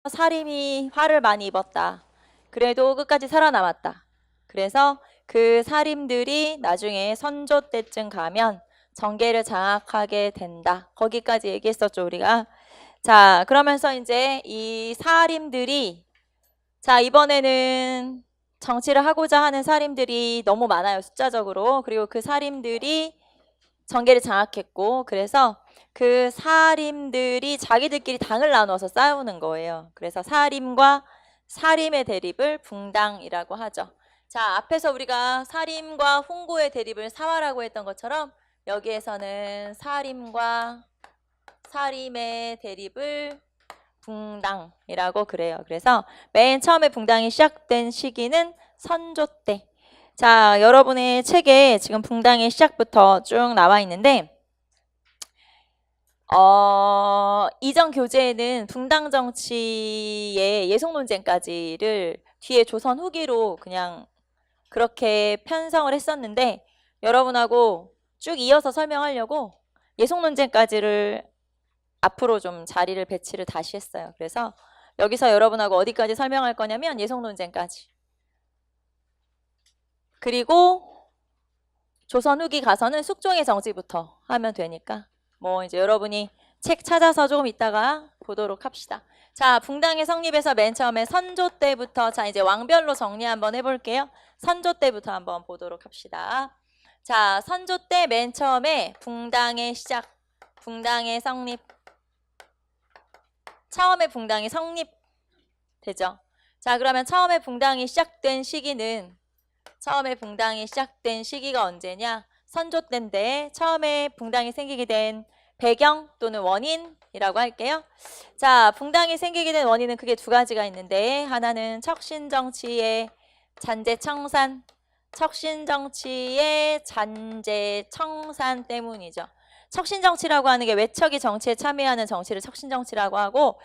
사림이 화를 많이 입었다. 그래도 끝까지 살아남았다. 그래서 그 사림들이 나중에 선조 때쯤 가면 정계를 장악하게 된다. 거기까지 얘기했었죠, 우리가. 자, 그러면서 이제 이 사림들이, 자, 이번에는 정치를 하고자 하는 사림들이 너무 많아요, 숫자적으로. 그리고 그 사림들이 정계를 장악했고, 그래서 그 사림들이 자기들끼리 당을 나눠서 싸우는 거예요. 그래서 사림과 사림의 대립을 붕당이라고 하죠. 자, 앞에서 우리가 사림과 홍고의 대립을 사화라고 했던 것처럼 여기에서는 사림과 사림의 대립을 붕당이라고 그래요. 그래서 맨 처음에 붕당이 시작된 시기는 선조 때. 자, 여러분의 책에 지금 붕당의 시작부터 쭉 나와 있는데 이전 교재에는 붕당 정치의 예속 논쟁까지를 뒤에 조선 후기로 그냥 그렇게 편성을 했었는데 여러분하고 쭉 이어서 설명하려고 예속 논쟁까지를 앞으로 좀 자리를 배치를 다시 했어요. 그래서 여기서 여러분하고 어디까지 설명할 거냐면 예속 논쟁까지. 그리고 조선 후기 가서는 숙종의 정치부터 하면 되니까 뭐 이제 여러분이 책 찾아서 조금 있다가 보도록 합시다. 자, 붕당의 성립에서 맨 처음에 선조 때부터, 자, 이제 왕별로 정리 한번 해볼게요. 선조 때부터 한번 보도록 합시다. 자, 선조 때 맨 처음에 붕당의 시작, 붕당의 성립. 처음에 붕당이 성립되죠. 자, 그러면 처음에 붕당이 시작된 시기는, 처음에 붕당이 시작된 시기가 언제냐? 선조 때인데 처음에 붕당이 생기게 된 배경 또는 원인이라고 할게요. 자, 붕당이 생기게 된 원인은 크게 두 가지가 있는데 하나는 척신정치의 잔재청산, 척신정치의 잔재청산 때문이죠. 척신정치라고 하는 게 외척이 정치에 참여하는 정치를 척신정치라고 하고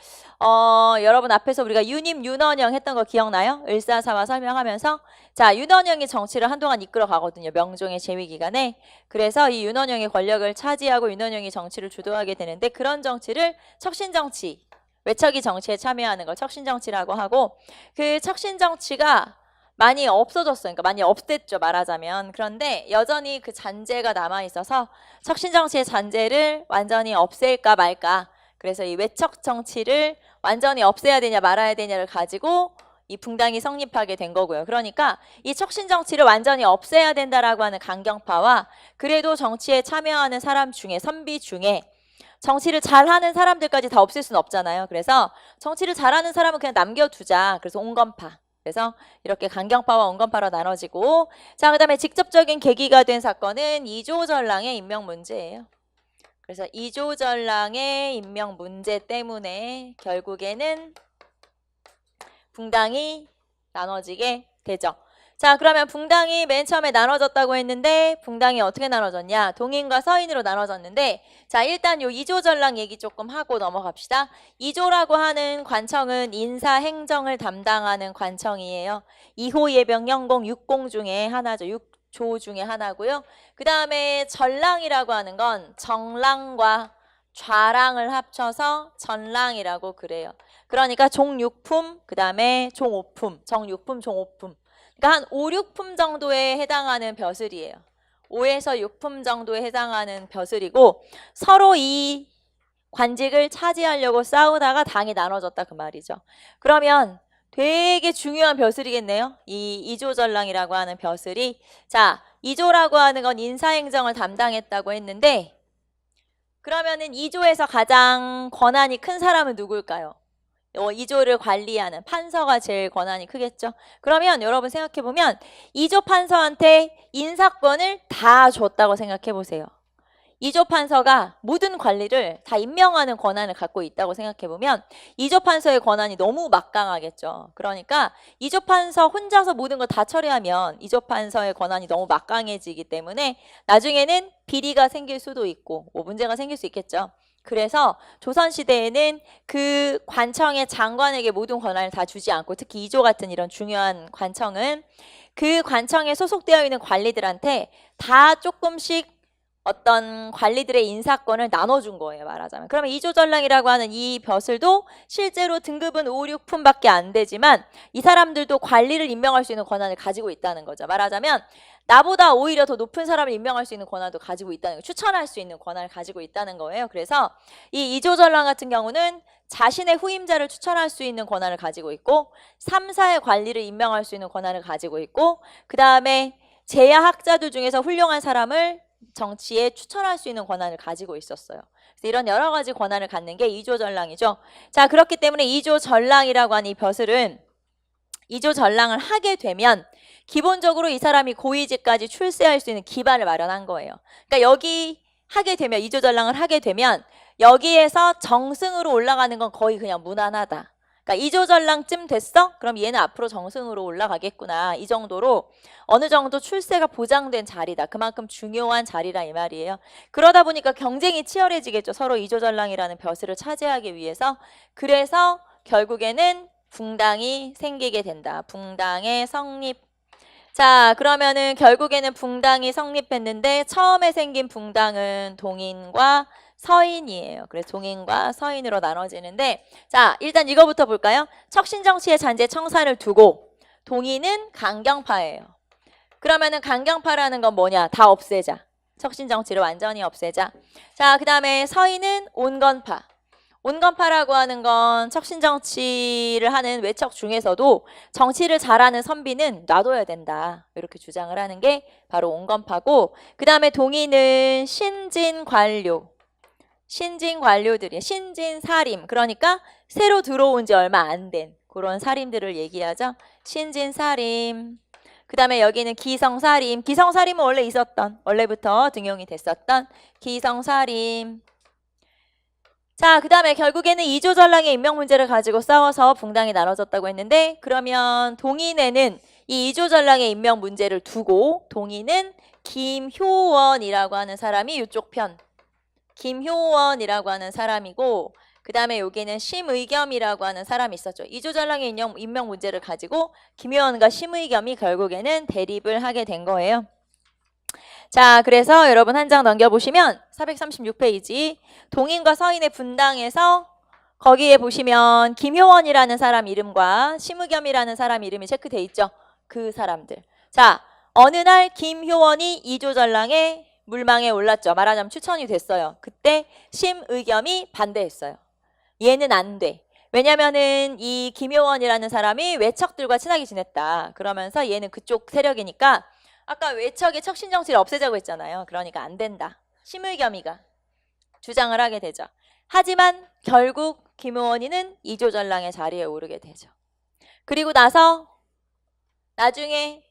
여러분 앞에서 우리가 유님 윤원영 했던 거 기억나요? 을사사화 설명하면서 자, 윤원영이 정치를 한동안 이끌어 가거든요. 명종의 재위 기간에. 그래서 이 윤원영의 권력을 차지하고 윤원영이 정치를 주도하게 되는데 그런 정치를 척신정치, 외척이 정치에 참여하는 걸 척신정치라고 하고 그 척신정치가 많이 없어졌어요. 그러니까 많이 없앴죠, 말하자면. 그런데 여전히 그 잔재가 남아있어서 척신정치의 잔재를 완전히 없앨까 말까. 그래서 이 외척 정치를 완전히 없애야 되냐 말아야 되냐를 가지고 이 붕당이 성립하게 된 거고요. 그러니까 이 척신정치를 완전히 없애야 된다라고 하는 강경파와 그래도 정치에 참여하는 사람 중에, 선비 중에 정치를 잘하는 사람들까지 다 없앨 수는 없잖아요. 그래서 정치를 잘하는 사람은 그냥 남겨두자. 그래서 온건파. 그래서 이렇게 강경파와 온건파로 나눠지고 자, 그 다음에 직접적인 계기가 된 사건은 이조전랑의 임명 문제예요. 그래서 이조전랑의 임명 문제 때문에 결국에는 붕당이 나눠지게 되죠. 자, 그러면 붕당이 맨 처음에 나눠졌다고 했는데 붕당이 어떻게 나눠졌냐? 동인과 서인으로 나눠졌는데 자, 일단 요 이조전랑 얘기 조금 하고 넘어갑시다. 이조라고 하는 관청은 인사행정을 담당하는 관청이에요. 2호 예병 영공 6공 중에 하나죠. 6조 중에 하나고요. 그 다음에 전랑이라고 하는 건 정랑과 좌랑을 합쳐서 전랑이라고 그래요. 그러니까 종육품, 그 다음에 종오품, 정육품, 종오품. 그러니까 한 5, 6품 정도에 해당하는 벼슬이에요. 5에서 6품 정도에 해당하는 벼슬이고 서로 이 관직을 차지하려고 싸우다가 당이 나눠졌다 그 말이죠. 그러면 되게 중요한 벼슬이겠네요. 이 이조전랑이라고 하는 벼슬이. 자, 이조라고 하는 건 인사행정을 담당했다고 했는데 그러면은 이조에서 가장 권한이 큰 사람은 누굴까요? 이조를 관리하는 판서가 제일 권한이 크겠죠. 그러면 여러분 생각해보면 이조 판서한테 인사권을 다 줬다고 생각해보세요. 이조 판서가 모든 관리를 다 임명하는 권한을 갖고 있다고 생각해보면 이조 판서의 권한이 너무 막강하겠죠. 그러니까 이조 판서 혼자서 모든 걸 다 처리하면 이조 판서의 권한이 너무 막강해지기 때문에 나중에는 비리가 생길 수도 있고 뭐 문제가 생길 수 있겠죠. 그래서 조선시대에는 그 관청의 장관에게 모든 권한을 다 주지 않고 특히 이조 같은 이런 중요한 관청은 그 관청에 소속되어 있는 관리들한테 다 조금씩 어떤 관리들의 인사권을 나눠준 거예요, 말하자면. 그러면 이조전랑이라고 하는 이 벼슬도 실제로 등급은 5, 6품밖에 안 되지만 이 사람들도 관리를 임명할 수 있는 권한을 가지고 있다는 거죠. 말하자면 나보다 오히려 더 높은 사람을 임명할 수 있는 권한도 가지고 있다는 거예요. 추천할 수 있는 권한을 가지고 있다는 거예요. 그래서 이 이조전랑 같은 경우는 자신의 후임자를 추천할 수 있는 권한을 가지고 있고 3사의 관리를 임명할 수 있는 권한을 가지고 있고 그 다음에 제야학자들 중에서 훌륭한 사람을 정치에 추천할 수 있는 권한을 가지고 있었어요. 그래서 이런 여러 가지 권한을 갖는 게 이조전랑이죠. 자, 그렇기 때문에 이조전랑이라고 하는 이 벼슬은 이조전랑을 하게 되면 기본적으로 이 사람이 고위직까지 출세할 수 있는 기반을 마련한 거예요. 그러니까 여기 하게 되면 이조전랑을 하게 되면 여기에서 정승으로 올라가는 건 거의 그냥 무난하다. 그러니까 이조전랑쯤 됐어? 그럼 얘는 앞으로 정승으로 올라가겠구나. 이 정도로 어느 정도 출세가 보장된 자리다. 그만큼 중요한 자리라 이 말이에요. 그러다 보니까 경쟁이 치열해지겠죠. 서로 이조전랑이라는 벼슬을 차지하기 위해서. 그래서 결국에는 붕당이 생기게 된다. 붕당의 성립. 자, 그러면은 결국에는 붕당이 성립했는데 처음에 생긴 붕당은 동인과 서인이에요. 그래서 동인과 서인으로 나눠지는데 자, 일단 이거부터 볼까요? 척신정치의 잔재 청산을 두고 동인은 강경파예요. 그러면은 강경파라는 건 뭐냐? 다 없애자. 척신정치를 완전히 없애자. 자, 그 다음에 서인은 온건파. 온건파라고 하는 건 척신정치를 하는 외척 중에서도 정치를 잘하는 선비는 놔둬야 된다. 이렇게 주장을 하는 게 바로 온건파고 그 다음에 동인은 신진관료. 신진관료들이에요. 신진사림. 그러니까 새로 들어온 지 얼마 안 된 그런 사림들을 얘기하죠. 신진사림. 그 다음에 여기는 기성사림. 기성사림은 원래 있었던, 원래부터 등용이 됐었던 기성사림. 자, 그 다음에 결국에는 이조전랑의 임명 문제를 가지고 싸워서 붕당이 나눠졌다고 했는데 그러면 동인에는 이 이조전랑의 임명 문제를 두고 동인은 김효원이라고 하는 사람이 이쪽 편. 김효원이라고 하는 사람이고 그 다음에 여기는 심의겸이라고 하는 사람이 있었죠. 이조전랑의 임명 문제를 가지고 김효원과 심의겸이 결국에는 대립을 하게 된 거예요. 자, 그래서 여러분 한 장 넘겨보시면 436페이지 동인과 서인의 분당에서 거기에 보시면 김효원이라는 사람 이름과 심의겸이라는 사람 이름이 체크돼 있죠. 그 사람들. 자, 어느 날 김효원이 이조전랑의 물망에 올랐죠. 말하자면 추천이 됐어요. 그때 심의겸이 반대했어요. 얘는 안 돼. 왜냐면은 이 김효원이라는 사람이 외척들과 친하게 지냈다. 그러면서 얘는 그쪽 세력이니까 아까 외척의 척신정치를 없애자고 했잖아요. 그러니까 안 된다. 심의겸이가 주장을 하게 되죠. 하지만 결국 김효원이는 이조전랑의 자리에 오르게 되죠. 그리고 나서 나중에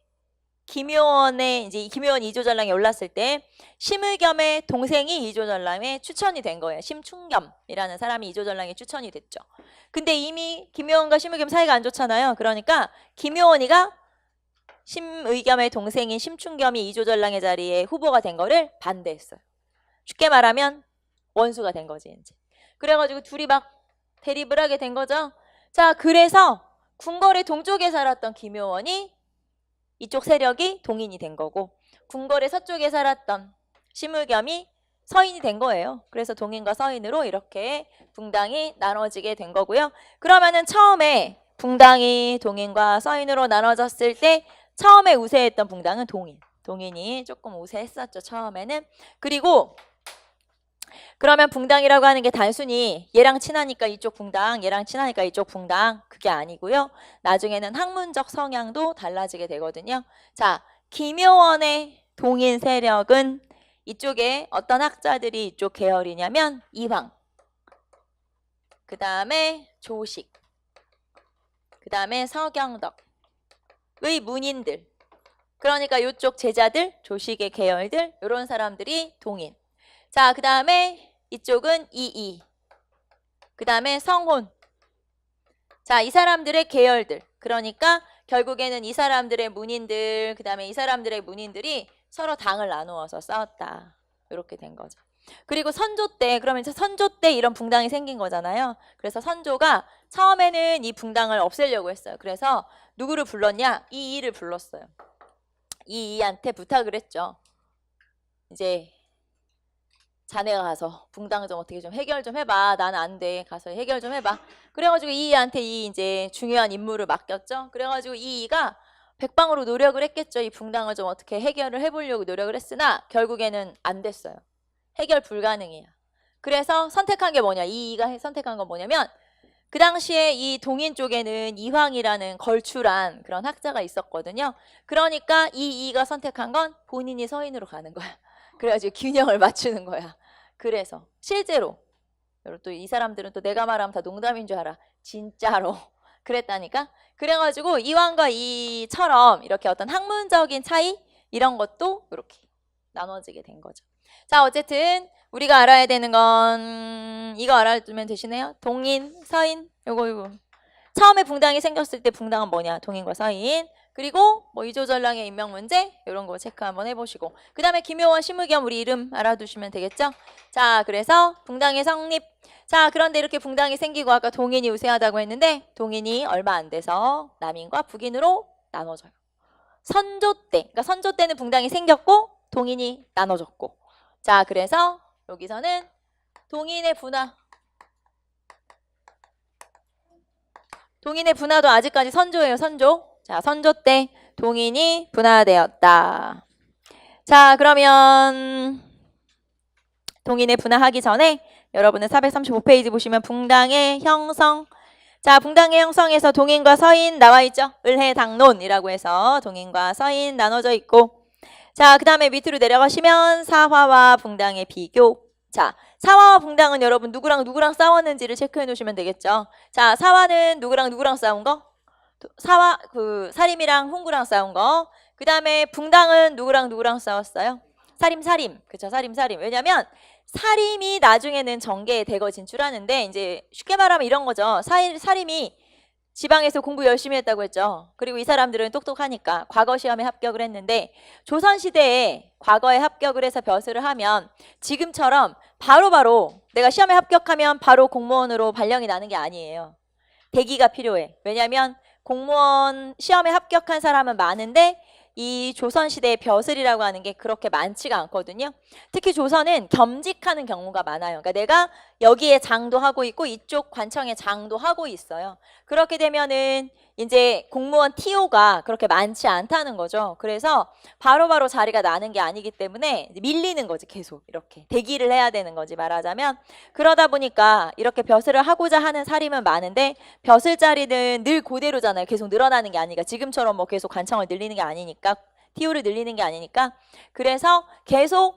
김효원의 이제 김효원 이조전랑에 올랐을 때 심의겸의 동생이 이조전랑에 추천이 된 거예요. 심충겸이라는 사람이 이조전랑에 추천이 됐죠. 근데 이미 김효원과 심의겸 사이가 안 좋잖아요. 그러니까 김효원이가 심의겸의 동생인 심충겸이 이조전랑의 자리에 후보가 된 거를 반대했어요. 쉽게 말하면 원수가 된 거지 이제. 그래가지고 둘이 막 대립을 하게 된 거죠. 자, 그래서 궁궐의 동쪽에 살았던 김효원이 이쪽 세력이 동인이 된 거고 궁궐의 서쪽에 살았던 심의겸이 서인이 된 거예요. 그래서 동인과 서인으로 이렇게 붕당이 나눠지게 된 거고요. 그러면은 처음에 붕당이 동인과 서인으로 나눠졌을 때 처음에 우세했던 붕당은 동인. 동인이 조금 우세했었죠, 처음에는. 그리고 그러면 붕당이라고 하는 게 단순히 얘랑 친하니까 이쪽 붕당, 얘랑 친하니까 이쪽 붕당 그게 아니고요. 나중에는 학문적 성향도 달라지게 되거든요. 자, 김효원의 동인 세력은 이쪽에 어떤 학자들이 이쪽 계열이냐면 이황, 그 다음에 조식, 그 다음에 서경덕 의 문인들, 그러니까 이쪽 제자들, 조식의 계열들 이런 사람들이 동인. 자, 그 다음에 이쪽은 이이, 그 다음에 성혼. 자, 이 사람들의 계열들, 그러니까 결국에는 이 사람들의 문인들, 그 다음에 이 사람들의 문인들이 서로 당을 나누어서 싸웠다. 이렇게 된 거죠. 그리고 선조 때, 그러면 선조 때 이런 붕당이 생긴 거잖아요. 그래서 선조가 처음에는 이 붕당을 없애려고 했어요. 그래서 누구를 불렀냐? 이이를 불렀어요. 이이한테 부탁을 했죠. 이제 자네가 가서 붕당 좀 어떻게 좀 해결 좀 해봐. 나는 안 돼. 가서 해결 좀 해봐. 그래가지고 이이한테 이 이제 중요한 임무를 맡겼죠. 그래가지고 이이가 백방으로 노력을 했겠죠. 이 붕당을 좀 어떻게 해결을 해보려고 노력을 했으나 결국에는 안 됐어요. 해결 불가능이야. 그래서 선택한 게 뭐냐. 이이가 선택한 건 뭐냐면 그 당시에 이 동인 쪽에는 이황이라는 걸출한 그런 학자가 있었거든요. 그러니까 이이가 선택한 건 본인이 서인으로 가는 거야. 그래가지고 균형을 맞추는 거야. 그래서 실제로 또 이 사람들은 또 내가 말하면 다 농담인 줄 알아. 진짜로 그랬다니까. 그래가지고 이황과 이처럼 이렇게 어떤 학문적인 차이 이런 것도 이렇게 나눠지게 된 거죠. 자, 어쨌든 우리가 알아야 되는 건 이거 알아두면 되시네요. 동인, 서인, 요거. 처음에 붕당이 생겼을 때 붕당은 뭐냐? 동인과 서인. 그리고 뭐 이조전랑의 인명 문제 이런 거 체크 한번 해보시고 그 다음에 김효원, 심의겸 우리 이름 알아두시면 되겠죠? 자, 그래서 붕당의 성립. 자, 그런데 이렇게 붕당이 생기고 아까 동인이 우세하다고 했는데 동인이 얼마 안 돼서 남인과 북인으로 나눠져요. 선조 때, 그러니까 선조 때는 붕당이 생겼고 동인이 나눠졌고 자, 그래서 여기서는 동인의 분화. 동인의 분화도 아직까지 선조예요, 선조. 자, 선조 때 동인이 분화되었다. 자, 그러면 동인의 분화하기 전에 여러분은 435페이지 보시면 붕당의 형성. 자, 붕당의 형성에서 동인과 서인 나와 있죠? 을해당론이라고 해서 동인과 서인 나눠져 있고 자, 그 다음에 밑으로 내려가시면 사화와 붕당의 비교. 자, 사화와 붕당은 여러분 누구랑 싸웠는지를 체크해 놓으시면 되겠죠. 자, 사화는 누구랑 싸운 거? 사화, 사림이랑 홍구랑 싸운 거. 그 다음에 붕당은 누구랑 싸웠어요? 사림. 그쵸, 사림. 왜냐면 사림이 나중에는 정계에 대거 진출하는데 이제 쉽게 말하면 이런 거죠. 사림이 지방에서 공부 열심히 했다고 했죠. 그리고 이 사람들은 똑똑하니까 과거 시험에 합격을 했는데 조선시대에 과거에 합격을 해서 벼슬을 하면 지금처럼 바로바로 내가 시험에 합격하면 바로 공무원으로 발령이 나는 게 아니에요. 대기가 필요해. 왜냐하면 공무원 시험에 합격한 사람은 많은데 이 조선시대의 벼슬이라고 하는 게 그렇게 많지가 않거든요. 특히 조선은 겸직하는 경우가 많아요. 그러니까 내가 여기에 장도 하고 있고 이쪽 관청에 장도 하고 있어요. 그렇게 되면은 이제 공무원 TO가 그렇게 많지 않다는 거죠. 그래서 바로바로 자리가 나는 게 아니기 때문에 밀리는 거지. 계속 이렇게 대기를 해야 되는 거지 말하자면. 그러다 보니까 이렇게 벼슬을 하고자 하는 사림은 많은데 벼슬 자리는 늘 그대로잖아요. 계속 늘어나는 게 아니니까. 지금처럼 뭐 계속 관청을 늘리는 게 아니니까. TO를 늘리는 게 아니니까. 그래서 계속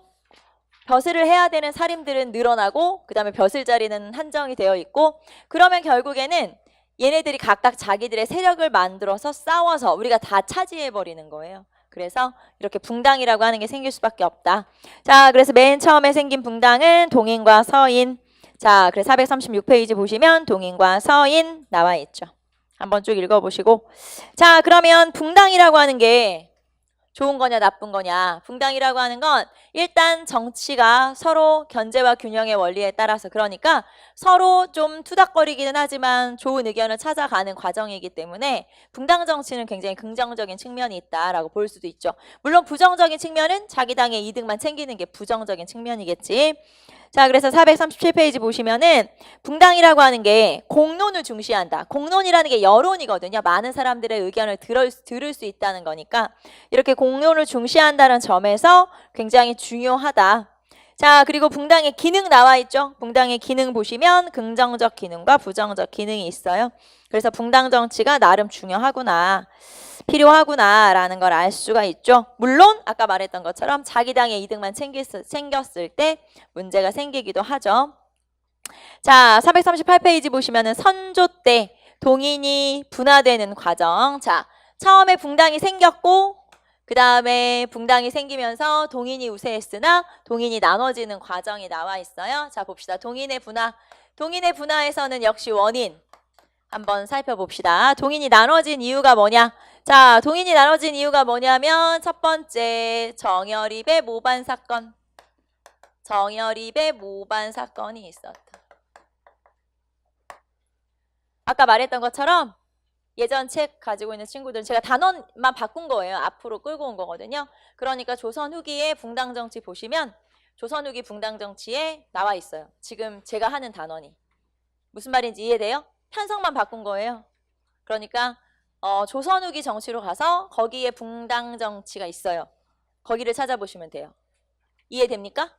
벼슬을 해야 되는 사림들은 늘어나고 그 다음에 벼슬 자리는 한정이 되어 있고 그러면 결국에는 얘네들이 각각 자기들의 세력을 만들어서 싸워서 우리가 다 차지해버리는 거예요. 그래서 이렇게 붕당이라고 하는 게 생길 수밖에 없다. 자, 그래서 맨 처음에 생긴 붕당은 동인과 서인. 자, 그래서 436페이지 보시면 동인과 서인 나와 있죠. 한번 쭉 읽어보시고. 자, 그러면 붕당이라고 하는 게 좋은 거냐 나쁜 거냐. 붕당이라고 하는 건 일단 정치가 서로 견제와 균형의 원리에 따라서 그러니까 서로 좀 투닥거리기는 하지만 좋은 의견을 찾아가는 과정이기 때문에 붕당 정치는 굉장히 긍정적인 측면이 있다라고 볼 수도 있죠. 물론 부정적인 측면은 자기 당의 이득만 챙기는 게 부정적인 측면이겠지. 자, 그래서 437페이지 보시면은 붕당이라고 하는 게 공론을 중시한다. 공론이라는 게 여론이거든요. 많은 사람들의 의견을 들을 수 있다는 거니까 이렇게 공론을 중시한다는 점에서 굉장히 중요하다. 자, 그리고 붕당의 기능 나와 있죠. 붕당의 기능 보시면 긍정적 기능과 부정적 기능이 있어요. 그래서 붕당 정치가 나름 중요하구나. 필요하구나라는 걸 알 수가 있죠. 물론 아까 말했던 것처럼 자기 당의 이득만 챙겼을 때 문제가 생기기도 하죠. 자, 438페이지 보시면은 선조 때 동인이 분화되는 과정. 자, 처음에 붕당이 생겼고 그 다음에 붕당이 생기면서 동인이 우세했으나 동인이 나눠지는 과정이 나와 있어요. 자, 봅시다. 동인의 분화. 동인의 분화에서는 역시 원인 한번 살펴봅시다. 동인이 나눠진 이유가 뭐냐? 자, 동인이 나눠진 이유가 뭐냐면 첫 번째 정여립의 모반 사건. 정여립의 모반 사건이 있었다. 아까 말했던 것처럼 예전 책 가지고 있는 친구들 제가 단원만 바꾼 거예요. 앞으로 끌고 온 거거든요. 그러니까 조선 후기에 붕당 정치 보시면 조선 후기 붕당 정치에 나와 있어요. 지금 제가 하는 단원이. 무슨 말인지 이해돼요? 편성만 바꾼 거예요. 그러니까 조선 후기 정치로 가서 거기에 붕당 정치가 있어요. 거기를 찾아보시면 돼요. 이해됩니까?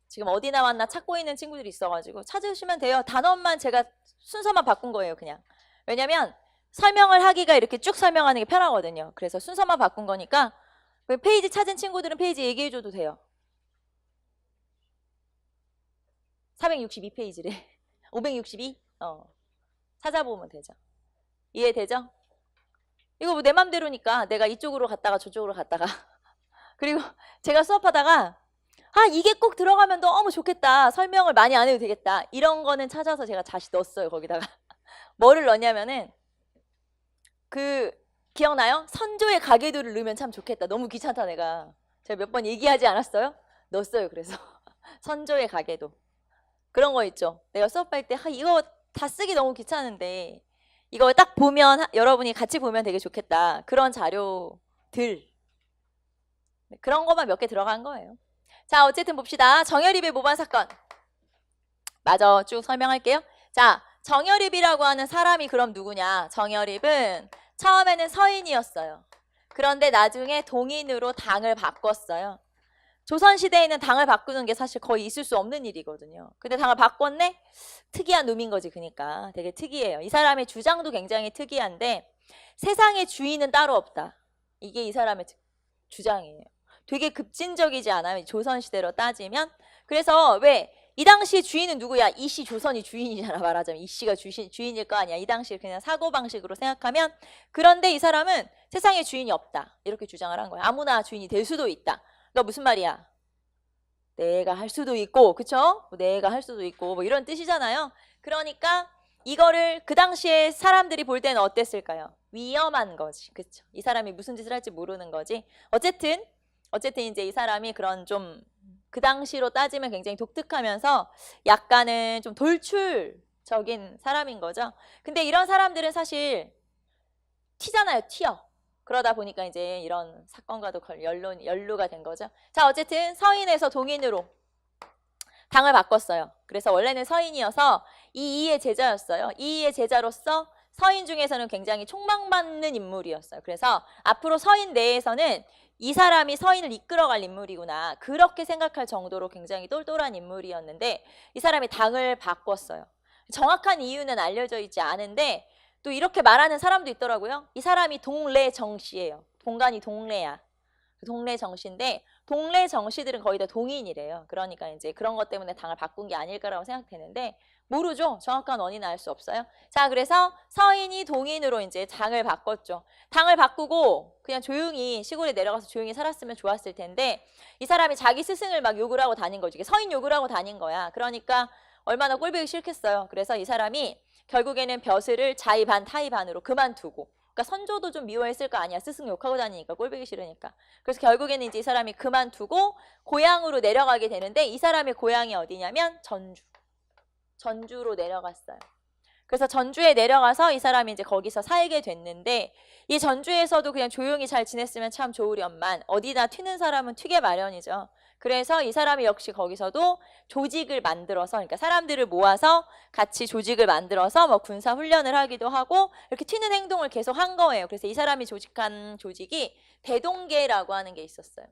지금 어디 나왔나 찾고 있는 친구들이 있어가지고 찾으시면 돼요. 단원만 제가 순서만 바꾼 거예요, 그냥. 왜냐면 설명을 하기가 이렇게 쭉 설명하는 게 편하거든요. 그래서 순서만 바꾼 거니까 그 페이지 찾은 친구들은 페이지 얘기해줘도 돼요. 462페이지래. 562? 찾아보면 되죠. 이해되죠? 이거 뭐 내 맘대로니까 내가 이쪽으로 갔다가 저쪽으로 갔다가 그리고 제가 수업하다가 이게 꼭 들어가면 너무 좋겠다. 설명을 많이 안 해도 되겠다. 이런 거는 찾아서 제가 다시 넣었어요. 거기다가. 뭐를 넣냐면은 기억나요? 선조의 가계도를 넣으면 참 좋겠다. 너무 귀찮다 내가. 제가 몇 번 얘기하지 않았어요? 넣었어요. 그래서 선조의 가계도. 그런 거 있죠. 내가 수업할 때 이거 다 쓰기 너무 귀찮은데 이거 딱 보면 여러분이 같이 보면 되게 좋겠다. 그런 자료들. 그런 것만 몇 개 들어간 거예요. 자, 어쨌든 봅시다. 정여립의 모반 사건. 맞아. 쭉 설명할게요. 자, 정여립이라고 하는 사람이 그럼 누구냐? 정여립은 처음에는 서인이었어요. 그런데 나중에 동인으로 당을 바꿨어요. 조선시대에는 당을 바꾸는 게 사실 거의 있을 수 없는 일이거든요. 근데 당을 바꿨네? 특이한 놈인 거지. 그러니까 되게 특이해요. 이 사람의 주장도 굉장히 특이한데 세상의 주인은 따로 없다. 이게 이 사람의 주장이에요. 되게 급진적이지 않아요? 조선시대로 따지면. 그래서 왜? 이 당시 주인은 누구야? 이씨 조선이 주인이잖아. 말하자면 이씨가 주인일 거 아니야. 이 당시 그냥 사고방식으로 생각하면. 그런데 이 사람은 세상에 주인이 없다. 이렇게 주장을 한 거야. 아무나 주인이 될 수도 있다. 그러니까 무슨 말이야? 내가 할 수도 있고, 그쵸? 내가 할 수도 있고 뭐 이런 뜻이잖아요. 그러니까 이거를 그 당시에 사람들이 볼 때는 어땠을까요? 위험한 거지. 그쵸? 이 사람이 무슨 짓을 할지 모르는 거지. 어쨌든 이제 이 사람이 그런 좀 그 당시로 따지면 굉장히 독특하면서 약간은 좀 돌출적인 사람인 거죠. 근데 이런 사람들은 사실 튀잖아요. 튀어. 그러다 보니까 이제 이런 사건과도 연루가 된 거죠. 자, 어쨌든 서인에서 동인으로 당을 바꿨어요. 그래서 원래는 서인이어서 이이의 제자였어요. 이이의 제자로서 서인 중에서는 굉장히 촉망받는 인물이었어요. 그래서 앞으로 서인 내에서는 이 사람이 서인을 이끌어갈 인물이구나. 그렇게 생각할 정도로 굉장히 똘똘한 인물이었는데 이 사람이 당을 바꿨어요. 정확한 이유는 알려져 있지 않은데 또 이렇게 말하는 사람도 있더라고요. 이 사람이 동래정씨예요. 동간이 동래야. 동래정씨인데 동래정씨들은 거의 다 동인이래요. 그러니까 이제 그런 것 때문에 당을 바꾼 게 아닐까라고 생각되는데 모르죠. 정확한 원인은 알 수 없어요. 자, 그래서 서인이 동인으로 이제 당을 바꿨죠. 당을 바꾸고 그냥 조용히 시골에 내려가서 조용히 살았으면 좋았을 텐데 이 사람이 자기 스승을 막 욕을 하고 다닌 거지. 서인 욕을 하고 다닌 거야. 그러니까 얼마나 꼴보기 싫겠어요. 그래서 이 사람이 결국에는 벼슬을 자의 반 타의 반으로 그만두고 그러니까 선조도 좀 미워했을 거 아니야. 스승 욕하고 다니니까 꼴보기 싫으니까. 그래서 결국에는 이제 이 사람이 그만두고 고향으로 내려가게 되는데 이 사람의 고향이 어디냐면 전주로 내려갔어요. 그래서 전주에 내려가서 이 사람이 이제 거기서 살게 됐는데 이 전주에서도 그냥 조용히 잘 지냈으면 참 좋으련만 어디나 튀는 사람은 튀게 마련이죠. 그래서 이 사람이 역시 거기서도 조직을 만들어서 그러니까 사람들을 모아서 같이 조직을 만들어서 뭐 군사 훈련을 하기도 하고 이렇게 튀는 행동을 계속 한 거예요. 그래서 이 사람이 조직한 조직이 대동계라고 하는 게 있었어요.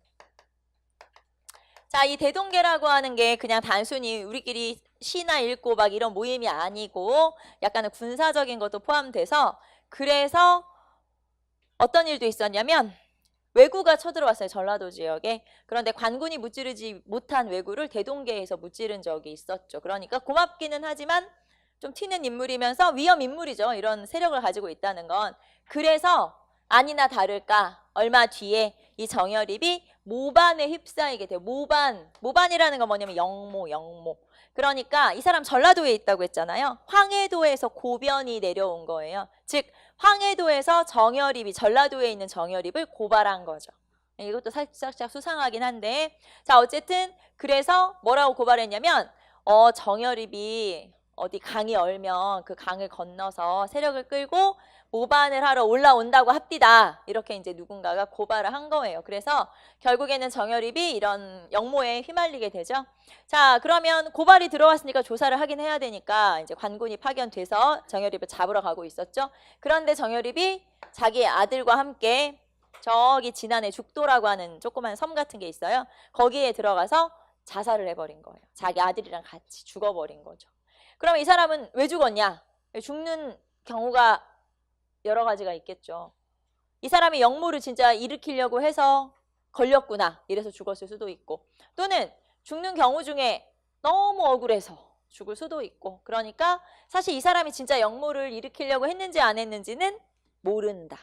자, 이 대동계라고 하는 게 그냥 단순히 우리끼리 시나 읽고 막 이런 모임이 아니고 약간은 군사적인 것도 포함돼서 그래서 어떤 일도 있었냐면 왜구가 쳐들어왔어요. 전라도 지역에. 그런데 관군이 무찌르지 못한 왜구를 대동계에서 무찌른 적이 있었죠. 그러니까 고맙기는 하지만 좀 튀는 인물이면서 위험 인물이죠. 이런 세력을 가지고 있다는 건. 그래서 아니나 다를까 얼마 뒤에 이 정여립이 모반에 휩싸이게 돼요. 모반이라는 건 뭐냐면 영모. 그러니까 이 사람 전라도에 있다고 했잖아요. 황해도에서 고변이 내려온 거예요. 즉 황해도에서 정여립이 전라도에 있는 정여립을 고발한 거죠. 이것도 살짝 수상하긴 한데 자 어쨌든 그래서 뭐라고 고발했냐면 정여립이 어디 강이 얼면 그 강을 건너서 세력을 끌고 모반을 하러 올라온다고 합디다. 이렇게 이제 누군가가 고발을 한 거예요. 그래서 결국에는 정여립이 이런 역모에 휘말리게 되죠. 자, 그러면 고발이 들어왔으니까 조사를 하긴 해야 되니까 이제 관군이 파견돼서 정여립을 잡으러 가고 있었죠. 그런데 정여립이 자기의 아들과 함께 저기 지난해 죽도라고 하는 조그만 섬 같은 게 있어요. 거기에 들어가서 자살을 해버린 거예요. 자기 아들이랑 같이 죽어버린 거죠. 그럼 이 사람은 왜 죽었냐? 죽는 경우가 여러 가지가 있겠죠. 이 사람이 역모를 진짜 일으키려고 해서 걸렸구나. 이래서 죽었을 수도 있고, 또는 죽는 경우 중에 너무 억울해서 죽을 수도 있고, 그러니까 사실 이 사람이 진짜 역모를 일으키려고 했는지 안 했는지는 모른다.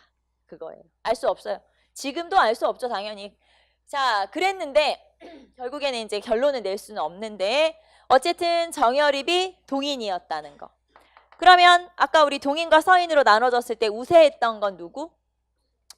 그거예요. 알 수 없어요. 지금도 알 수 없죠, 당연히. 자, 그랬는데 결국에는 이제 결론을 낼 수는 없는데 어쨌든 정여립이 동인이었다는 거. 그러면 아까 우리 동인과 서인으로 나눠졌을 때 우세했던 건 누구?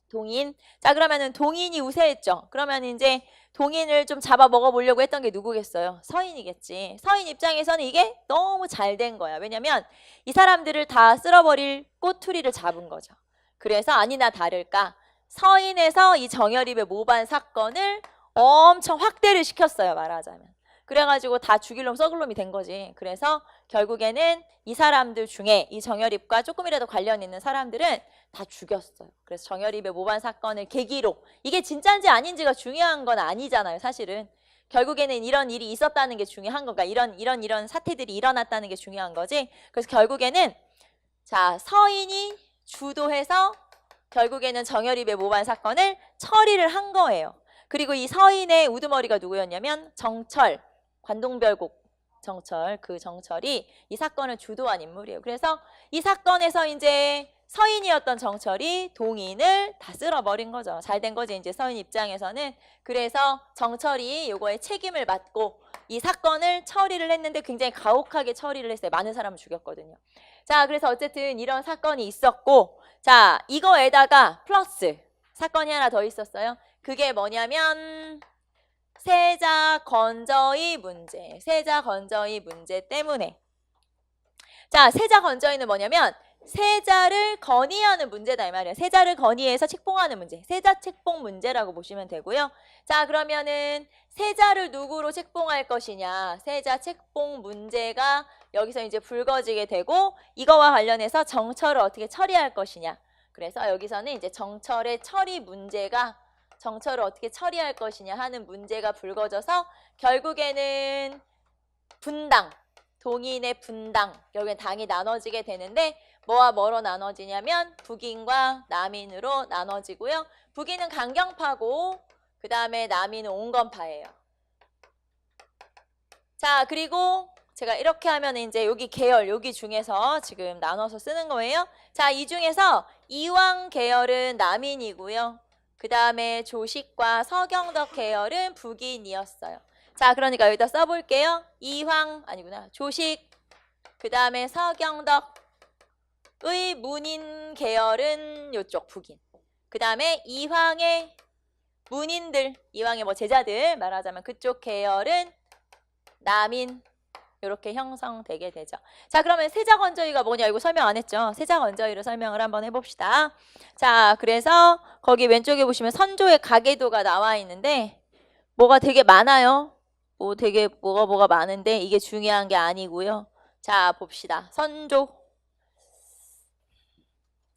동인. 자, 그러면은 동인이 우세했죠. 그러면 이제 동인을 좀 잡아 먹어보려고 했던 게 누구겠어요? 서인이겠지. 서인 입장에서는 이게 너무 잘 된 거야. 왜냐면 이 사람들을 다 쓸어버릴 꼬투리를 잡은 거죠. 그래서 아니나 다를까 서인에서 이 정여립의 모반 사건을 엄청 확대를 시켰어요. 말하자면. 그래가지고 다 죽일 놈 썩을 놈이 된 거지. 그래서 결국에는 이 사람들 중에 이 정여립과 조금이라도 관련 있는 사람들은 다 죽였어요. 그래서 정여립의 모반 사건을 계기로, 이게 진짜인지 아닌지가 중요한 건 아니잖아요. 사실은. 결국에는 이런 일이 있었다는 게 중요한 건가, 이런 사태들이 일어났다는 게 중요한 거지. 그래서 결국에는 자, 서인이 주도해서 결국에는 정여립의 모반 사건을 처리를 한 거예요. 그리고 이 서인의 우두머리가 누구였냐면 정철, 관동별곡 정철, 그 정철이 이 사건을 주도한 인물이에요. 그래서 이 사건에서 이제 서인이었던 정철이 동인을 다 쓸어버린 거죠. 잘 된 거지, 이제 서인 입장에서는. 그래서 정철이 요거에 책임을 맡고 이 사건을 처리를 했는데 굉장히 가혹하게 처리를 했어요. 많은 사람을 죽였거든요. 자, 그래서 어쨌든 이런 사건이 있었고, 자, 이거에다가 플러스 사건이 하나 더 있었어요. 그게 뭐냐면 세자 건저의 문제. 세자 건저의 문제 때문에. 자, 세자 건저의는 뭐냐면 세자를 건의하는 문제다 이 말이에요. 세자를 건의해서 책봉하는 문제. 세자 책봉 문제라고 보시면 되고요. 자, 그러면은 세자를 누구로 책봉할 것이냐. 세자 책봉 문제가 여기서 이제 불거지게 되고, 이거와 관련해서 정철을 어떻게 처리할 것이냐. 그래서 여기서는 이제 정철의 처리 문제가, 정철을 어떻게 처리할 것이냐 하는 문제가 불거져서 결국에는 분당, 동인의 분당, 여기는 당이 나눠지게 되는데 뭐와 뭐로 나눠지냐면 북인과 남인으로 나눠지고요. 북인은 강경파고 그 다음에 남인은 온건파예요. 자, 그리고 제가 이렇게 하면 이제 여기 계열, 여기 중에서 지금 나눠서 쓰는 거예요. 자, 이 중에서 이왕 계열은 남인이고요. 그 다음에 조식과 서경덕 계열은 북인이었어요. 자, 그러니까 여기다 써볼게요. 이황, 아니구나. 조식, 그 다음에 서경덕의 문인 계열은 이쪽 북인. 그 다음에 이황의 문인들, 이황의 뭐 제자들 말하자면 그쪽 계열은 남인. 이렇게 형성되게 되죠. 자, 그러면 세자건저의가 뭐냐, 이거 설명 안 했죠. 세자건저의를 설명을 한번 해봅시다. 자, 그래서 거기 왼쪽에 보시면 선조의 가계도가 나와 있는데 뭐가 되게 많아요. 뭐 되게 뭐가 많은데 이게 중요한 게 아니고요. 자, 봅시다. 선조,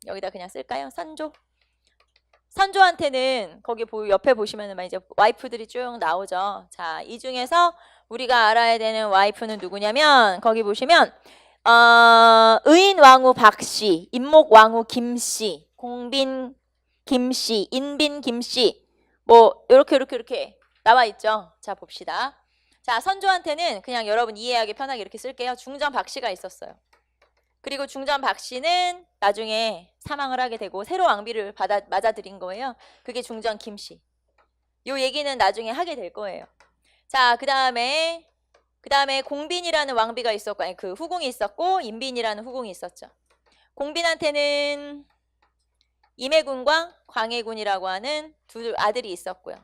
여기다 그냥 쓸까요? 선조. 선조한테는 거기 옆에 보시면은 이제 와이프들이 쭉 나오죠. 자, 이 중에서 우리가 알아야 되는 와이프는 누구냐면 거기 보시면 의인왕후 박씨, 인목왕후 김씨, 공빈 김씨, 인빈 김씨, 뭐 이렇게 나와 있죠. 자, 봅시다. 자, 선조한테는 그냥 여러분 이해하기 편하게 이렇게 쓸게요. 중전 박씨가 있었어요. 그리고 중전 박씨는 나중에 사망을 하게 되고 새로 왕비를 맞아들인 거예요. 그게 중전 김씨. 요 얘기는 나중에 하게 될 거예요. 자, 그 다음에 공빈이라는 왕비가 있었고, 아니, 그 후궁이 있었고, 인빈이라는 후궁이 있었죠. 공빈한테는 임해군과 광해군이라고 하는 두 아들이 있었고요.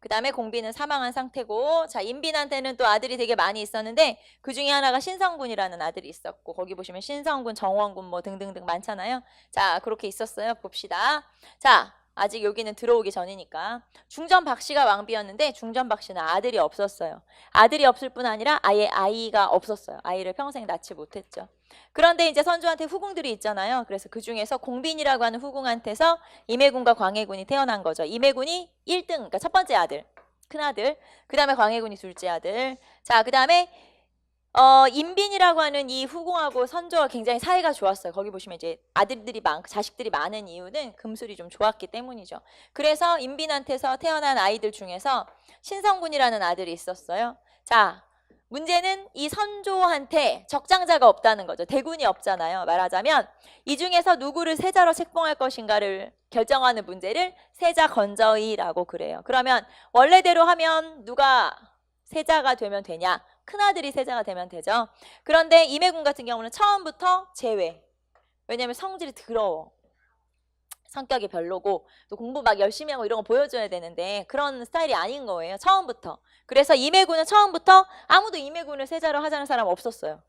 그 다음에 공비는 사망한 상태고, 자, 임빈한테는 또 아들이 되게 많이 있었는데, 그 중에 하나가 신성군이라는 아들이 있었고, 거기 보시면 신성군, 정원군 뭐 등등등 많잖아요. 자, 그렇게 있었어요. 봅시다. 자, 아직 여기는 들어오기 전이니까. 중전 박씨가 왕비였는데, 중전 박씨는 아들이 없었어요. 아들이 없을 뿐 아니라 아예 아이가 없었어요. 아이를 평생 낳지 못했죠. 그런데 이제 선조한테 후궁들이 있잖아요. 그래서 그 중에서 공빈이라고 하는 후궁한테서 임해군과 광해군이 태어난 거죠. 임해군이 1등, 그러니까 첫 번째 아들, 큰 아들. 그 다음에 광해군이 둘째 아들. 자, 그 다음에 임빈이라고 하는 이 후궁하고 선조가 굉장히 사이가 좋았어요. 거기 보시면 이제 아들들이 자식들이 많은 이유는 금술이 좀 좋았기 때문이죠. 그래서 임빈한테서 태어난 아이들 중에서 신성군이라는 아들이 있었어요. 자, 문제는 이 선조한테 적장자가 없다는 거죠. 대군이 없잖아요. 말하자면 이 중에서 누구를 세자로 책봉할 것인가를 결정하는 문제를 세자건저의라고 그래요. 그러면 원래대로 하면 누가 세자가 되면 되냐? 큰아들이 세자가 되면 되죠. 그런데 임해군 같은 경우는 처음부터 제외. 왜냐하면 성질이 더러워. 성격이 별로고 또 공부 막 열심히 하고 이런 거 보여줘야 되는데 그런 스타일이 아닌 거예요. 처음부터. 그래서 임해군은 처음부터 아무도 임해군을 세자로 하자는 사람 없었어요.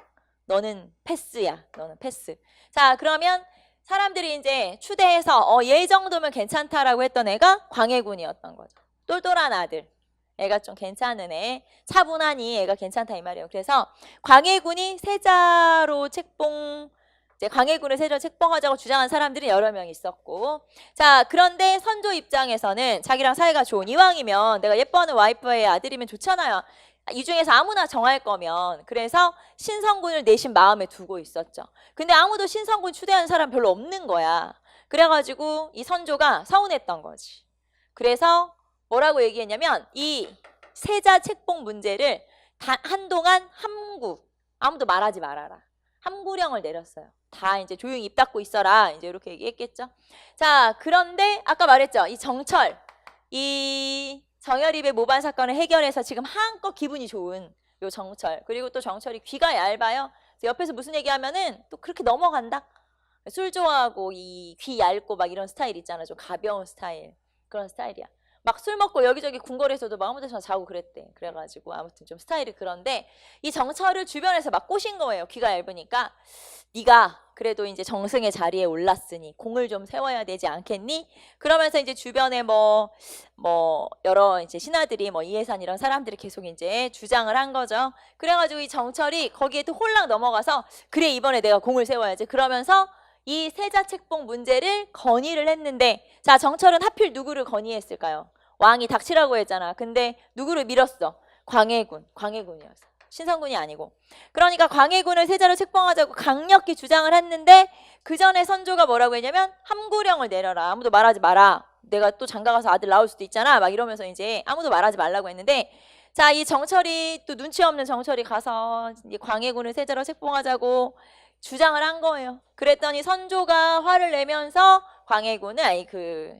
너는 패스야. 너는 패스. 자, 그러면 사람들이 이제 추대해서 얘 정도면 괜찮다라고 했던 애가 광해군이었던 거죠. 똘똘한 아들. 애가 좀 괜찮은 애, 차분하니 애가 괜찮다 이 말이에요. 그래서 광해군이 세자로 책봉, 이제 광해군을 세자로 책봉하자고 주장한 사람들이 여러 명 있었고, 자, 그런데 선조 입장에서는 자기랑 사이가 좋은 이왕이면 내가 예뻐하는 와이프의 아들이면 좋잖아요. 이 중에서 아무나 정할 거면. 그래서 신성군을 내심 마음에 두고 있었죠. 근데 아무도 신성군 추대하는 사람 별로 없는 거야. 그래가지고 이 선조가 서운했던 거지. 그래서 뭐라고 얘기했냐면 이 세자 책봉 문제를 한동안 함구, 아무도 말하지 말아라. 함구령을 내렸어요. 다 이제 조용히 입 닫고 있어라. 이제 이렇게 얘기했겠죠. 자, 그런데 아까 말했죠. 이 정철, 이 정열입의 모반 사건을 해결해서 지금 한껏 기분이 좋은 요 정철. 그리고 또 정철이 귀가 얇아요. 옆에서 무슨 얘기하면은 또 그렇게 넘어간다. 술 좋아하고 이 귀 얇고 막 이런 스타일 있잖아. 좀 가벼운 스타일. 그런 스타일이야. 막 술 먹고 여기저기 궁궐에서도 막 아무 데서나 자고 그랬대. 그래가지고 아무튼 좀 스타일이 그런데 이 정철을 주변에서 막 꼬신 거예요. 귀가 얇으니까. 네가 그래도 이제 정승의 자리에 올랐으니 공을 좀 세워야 되지 않겠니? 그러면서 이제 주변에 뭐 여러 이제 신하들이 뭐 이해산 이런 사람들이 계속 이제 주장을 한 거죠. 그래가지고 이 정철이 거기에 또 홀랑 넘어가서 그래 이번에 내가 공을 세워야지. 그러면서 이 세자 책봉 문제를 건의를 했는데 자, 정철은 하필 누구를 건의했을까요? 왕이 닥치라고 했잖아. 근데 누구를 밀었어? 광해군이었어. 신성군이 아니고. 그러니까 광해군을 세자로 책봉하자고 강력히 주장을 했는데 그 전에 선조가 뭐라고 했냐면 함구령을 내려라. 아무도 말하지 마라. 내가 또 장가가서 아들 낳을 수도 있잖아. 막 이러면서 이제 아무도 말하지 말라고 했는데 자, 이 정철이 또 눈치 없는 정철이 가서 이제 광해군을 세자로 책봉하자고 주장을 한 거예요. 그랬더니 선조가 화를 내면서 광해군을 아니 그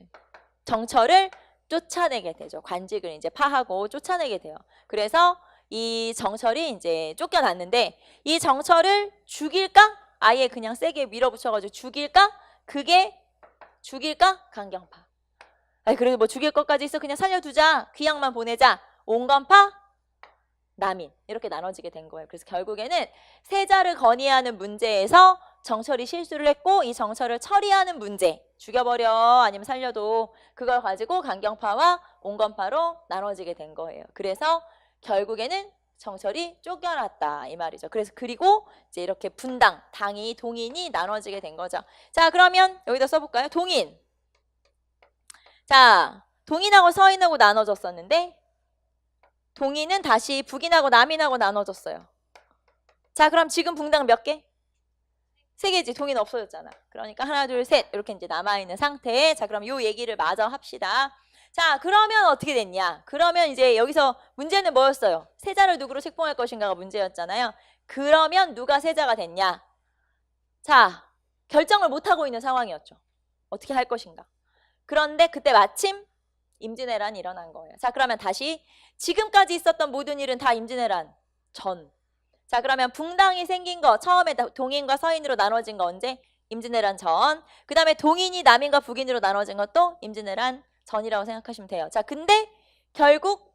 정철을 쫓아내게 되죠. 관직을 이제 파하고 쫓아내게 돼요. 그래서 이 정철이 이제 쫓겨났는데 이 정철을 죽일까? 아예 그냥 세게 밀어붙여가지고 죽일까? 그게 죽일까? 강경파. 아니 그래도 뭐 죽일 것까지 있어. 그냥 살려두자. 귀양만 보내자. 온건파? 남인. 이렇게 나눠지게 된 거예요. 그래서 결국에는 세자를 건의하는 문제에서 정철이 실수를 했고 이 정철을 처리하는 문제, 죽여버려 아니면 살려도 그걸 가지고 강경파와 온건파로 나눠지게 된 거예요. 그래서 결국에는 정철이 쫓겨났다 이 말이죠. 그래서 그리고 이제 이렇게 분당, 당이 동인이 나눠지게 된 거죠. 자, 그러면 여기다 써볼까요? 동인. 자, 동인하고 서인하고 나눠졌었는데 동인은 다시 북인하고 남인하고 나눠졌어요. 자, 그럼 지금 분당 몇 개? 3개지. 동인 없어졌잖아. 그러니까 하나, 둘, 셋 이렇게 이제 남아있는 상태에 자, 그럼 요 얘기를 마저 합시다. 자, 그러면 어떻게 됐냐? 그러면 이제 여기서 문제는 뭐였어요? 세자를 누구로 책봉할 것인가가 문제였잖아요. 그러면 누가 세자가 됐냐? 자, 결정을 못하고 있는 상황이었죠. 어떻게 할 것인가? 그런데 그때 마침 임진왜란이 일어난 거예요. 자, 그러면 다시 지금까지 있었던 모든 일은 다 임진왜란 전. 자, 그러면 붕당이 생긴 거 처음에 동인과 서인으로 나눠진 거 언제? 임진왜란 전. 그 다음에 동인이 남인과 북인으로 나눠진 것도 임진왜란 전이라고 생각하시면 돼요. 자, 근데 결국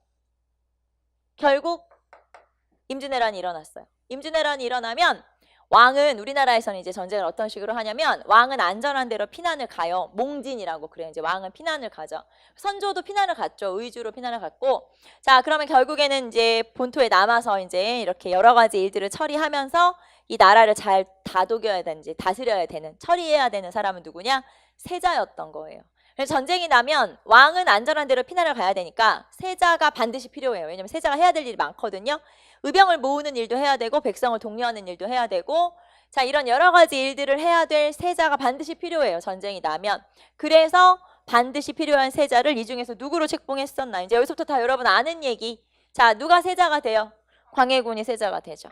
임진왜란이 일어났어요. 임진왜란이 일어나면 왕은 우리나라에서는 이제 전쟁을 어떤 식으로 하냐면 왕은 안전한 데로 피난을 가요. 몽진이라고 그래요. 이제 왕은 피난을 가죠. 선조도 피난을 갔죠. 의주로 피난을 갔고, 자 그러면 결국에는 이제 본토에 남아서 이제 이렇게 여러 가지 일들을 처리하면서 이 나라를 잘 다독여야 되는지 다스려야 되는, 처리해야 되는 사람은 누구냐? 세자였던 거예요. 그래서 전쟁이 나면 왕은 안전한 데로 피난을 가야 되니까 세자가 반드시 필요해요. 왜냐면 세자가 해야 될 일이 많거든요. 의병을 모으는 일도 해야 되고 백성을 독려하는 일도 해야 되고, 자 이런 여러 가지 일들을 해야 될 세자가 반드시 필요해요. 전쟁이 나면. 그래서 반드시 필요한 세자를 이 중에서 누구로 책봉했었나? 이제 여기서부터 다 여러분 아는 얘기. 자 누가 세자가 돼요? 광해군이 세자가 되죠.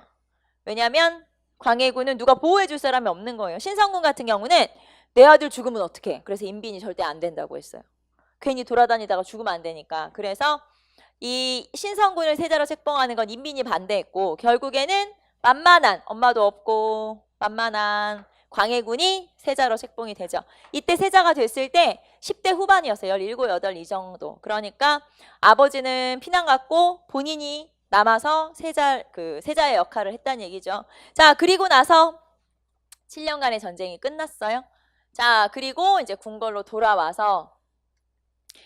왜냐하면 광해군은 누가 보호해 줄 사람이 없는 거예요. 신성군 같은 경우는 내 아들 죽으면 어떡해? 그래서 인빈이 절대 안 된다고 했어요. 괜히 돌아다니다가 죽으면 안 되니까. 그래서 이 신성군을 세자로 책봉하는 건 인민이 반대했고, 결국에는 만만한, 엄마도 없고 만만한 광해군이 세자로 책봉이 되죠. 이때 세자가 됐을 때 10대 후반이었어요. 17, 18 이 정도. 그러니까 아버지는 피난 갔고 본인이 남아서 세자의 역할을 했다는 얘기죠. 자 그리고 나서 7년간의 전쟁이 끝났어요. 자 그리고 이제 궁궐로 돌아와서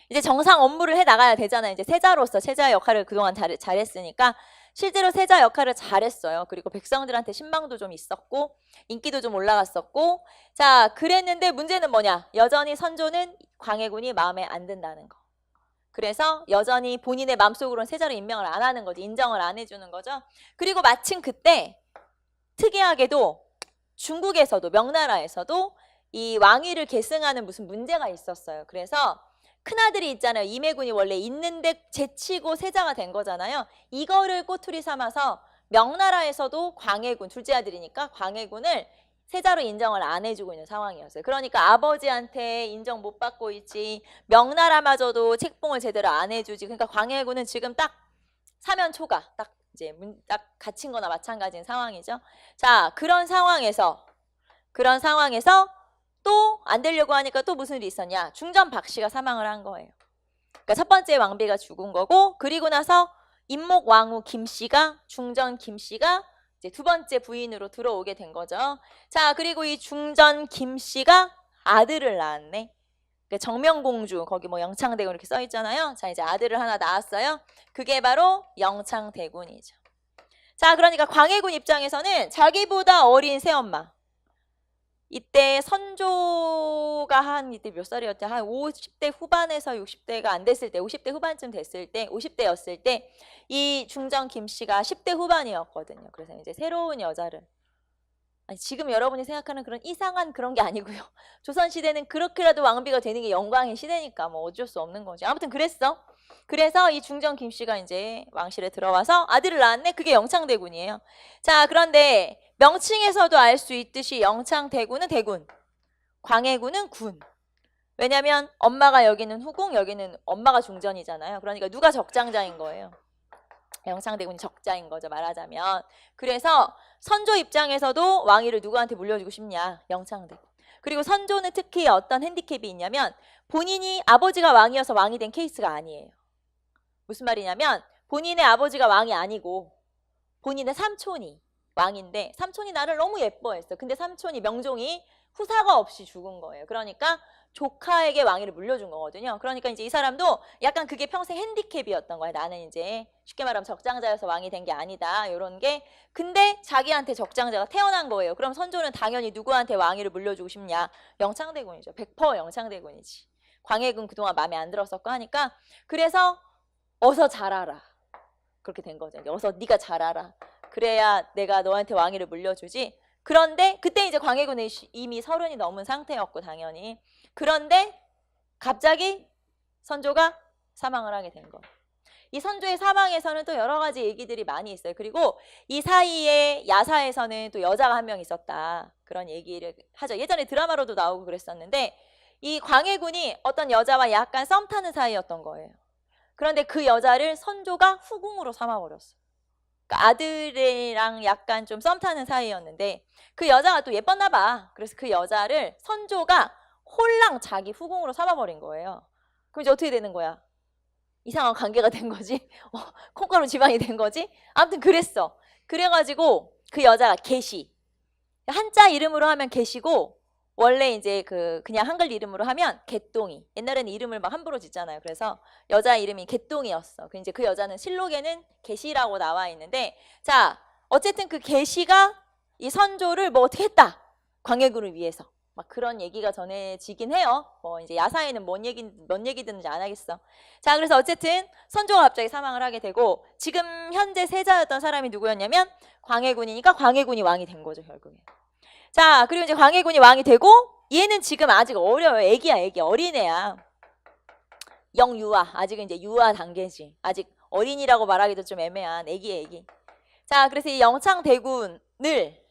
이제 정상 업무를 해 나가야 되잖아요. 이제 세자로서 세자의 역할을 그동안 잘했으니까 실제로 세자 역할을 잘했어요. 그리고 백성들한테 신망도 좀 있었고 인기도 좀 올라갔었고, 자 그랬는데 문제는 뭐냐? 여전히 선조는 광해군이 마음에 안 든다는 거. 그래서 여전히 본인의 마음속으로는 세자로 임명을 안 하는 거죠. 인정을 안 해주는 거죠. 그리고 마침 그때 특이하게도 중국에서도, 명나라에서도 이 왕위를 계승하는 무슨 문제가 있었어요. 그래서 큰아들이 있잖아요. 임해군이 원래 있는데 제치고 세자가 된 거잖아요. 이거를 꼬투리 삼아서 명나라에서도 광해군, 둘째 아들이니까 광해군을 세자로 인정을 안 해주고 있는 상황이었어요. 그러니까 아버지한테 인정 못 받고 있지, 명나라마저도 책봉을 제대로 안 해주지. 그러니까 광해군은 지금 딱 사면 초가 딱 이제 딱 갇힌 거나 마찬가지인 상황이죠. 자 그런 상황에서 또 안 되려고 하니까 또 무슨 일이 있었냐? 중전 박씨가 사망을 한 거예요. 그러니까 첫 번째 왕비가 죽은 거고, 그리고 나서 임목 왕후 김씨가, 중전 김씨가 이제 두 번째 부인으로 들어오게 된 거죠. 자 그리고 이 중전 김씨가 아들을 낳았네. 그러니까 정명공주, 거기 뭐 영창대군 이렇게 써 있잖아요. 자 이제 아들을 하나 낳았어요. 그게 바로 영창대군이죠. 자 그러니까 광해군 입장에서는 자기보다 어린 새엄마, 이때 선조가 한 이때 몇 살이었지? 한 50대 후반에서 60대가 안 됐을 때, 50대 후반쯤 됐을 때, 50대였을 때 이 중전 김씨가 10대 후반이었거든요. 그래서 이제 새로운 여자를, 아니, 지금 여러분이 생각하는 그런 이상한 그런 게 아니고요. 조선시대는 그렇게라도 왕비가 되는 게 영광의 시대니까 뭐 어쩔 수 없는 거지. 아무튼 그랬어. 그래서 이 중전 김씨가 이제 왕실에 들어와서 아들을 낳았네. 그게 영창대군이에요. 자 그런데 명칭에서도 알 수 있듯이 영창대군은 대군, 광해군은 군. 왜냐면 엄마가 여기는 후궁, 여기는 엄마가 중전이잖아요. 그러니까 누가 적장자인 거예요? 영창대군이 적자인 거죠, 말하자면. 그래서 선조 입장에서도 왕위를 누구한테 물려주고 싶냐? 영창대군. 그리고 선조는 특히 어떤 핸디캡이 있냐면 본인이 아버지가 왕이어서 왕이 된 케이스가 아니에요. 무슨 말이냐면 본인의 아버지가 왕이 아니고 본인의 삼촌이 왕인데, 삼촌이 나를 너무 예뻐했어. 근데 삼촌이 명종이 후사가 없이 죽은 거예요. 그러니까 조카에게 왕위를 물려준 거거든요. 그러니까 이제 이 사람도 약간 그게 평생 핸디캡이었던 거예요. 나는 이제 쉽게 말하면 적장자여서 왕이 된 게 아니다, 이런 게. 근데 자기한테 적장자가 태어난 거예요. 그럼 선조는 당연히 누구한테 왕위를 물려주고 싶냐? 영창대군이죠. 100% 영창대군이지. 광해군 그동안 마음에 안 들었었고 하니까. 그래서 어서 잘하라, 그렇게 된 거죠. 어서 네가 잘하라, 그래야 내가 너한테 왕위를 물려주지. 그런데 그때 이제 광해군은 이미 30이 넘은 상태였고 당연히. 그런데 갑자기 선조가 사망을 하게 된 거예요. 이 선조의 사망에서는 또 여러 가지 얘기들이 많이 있어요. 그리고 이 사이에 야사에서는 또 여자가 한 명 있었다, 그런 얘기를 하죠. 예전에 드라마로도 나오고 그랬었는데 이 광해군이 어떤 여자와 약간 썸 타는 사이였던 거예요. 그런데 그 여자를 선조가 후궁으로 삼아버렸어요. 그러니까 아들이랑 약간 좀 썸 타는 사이였는데 그 여자가 또 예뻤나 봐. 그래서 그 여자를 선조가 홀랑 자기 후궁으로 삼아버린 거예요. 그럼 이제 어떻게 되는 거야? 이상한 관계가 된 거지. 콩가루 지방이 된 거지. 아무튼 그랬어. 그래가지고 그 여자가 개시. 한자 이름으로 하면 개시고 원래 이제 그냥 한글 이름으로 하면 개똥이. 옛날에는 이름을 막 함부로 짓잖아요. 그래서 여자 이름이 개똥이었어. 이제 그 여자는 실록에는 개시라고 나와 있는데, 자 어쨌든 그 개시가 이 선조를 뭐 어떻게 했다. 광해군을 위해서. 막 그런 얘기가 전해지긴 해요. 뭐 이제 야사에는 뭔 얘기 듣는지 안 하겠어. 자, 그래서 어쨌든 선조가 갑자기 사망을 하게 되고 지금 현재 세자였던 사람이 누구였냐면 광해군이니까 광해군이 왕이 된 거죠, 결국에. 자, 그리고 이제 광해군이 왕이 되고 얘는 지금 아직 어려요. 애기야, 애기. 어린애야. 영유아. 아직은 이제 유아 단계지. 아직 어린이라고 말하기도 좀 애매한 애기야, 애기. 자, 그래서 이 영창대군을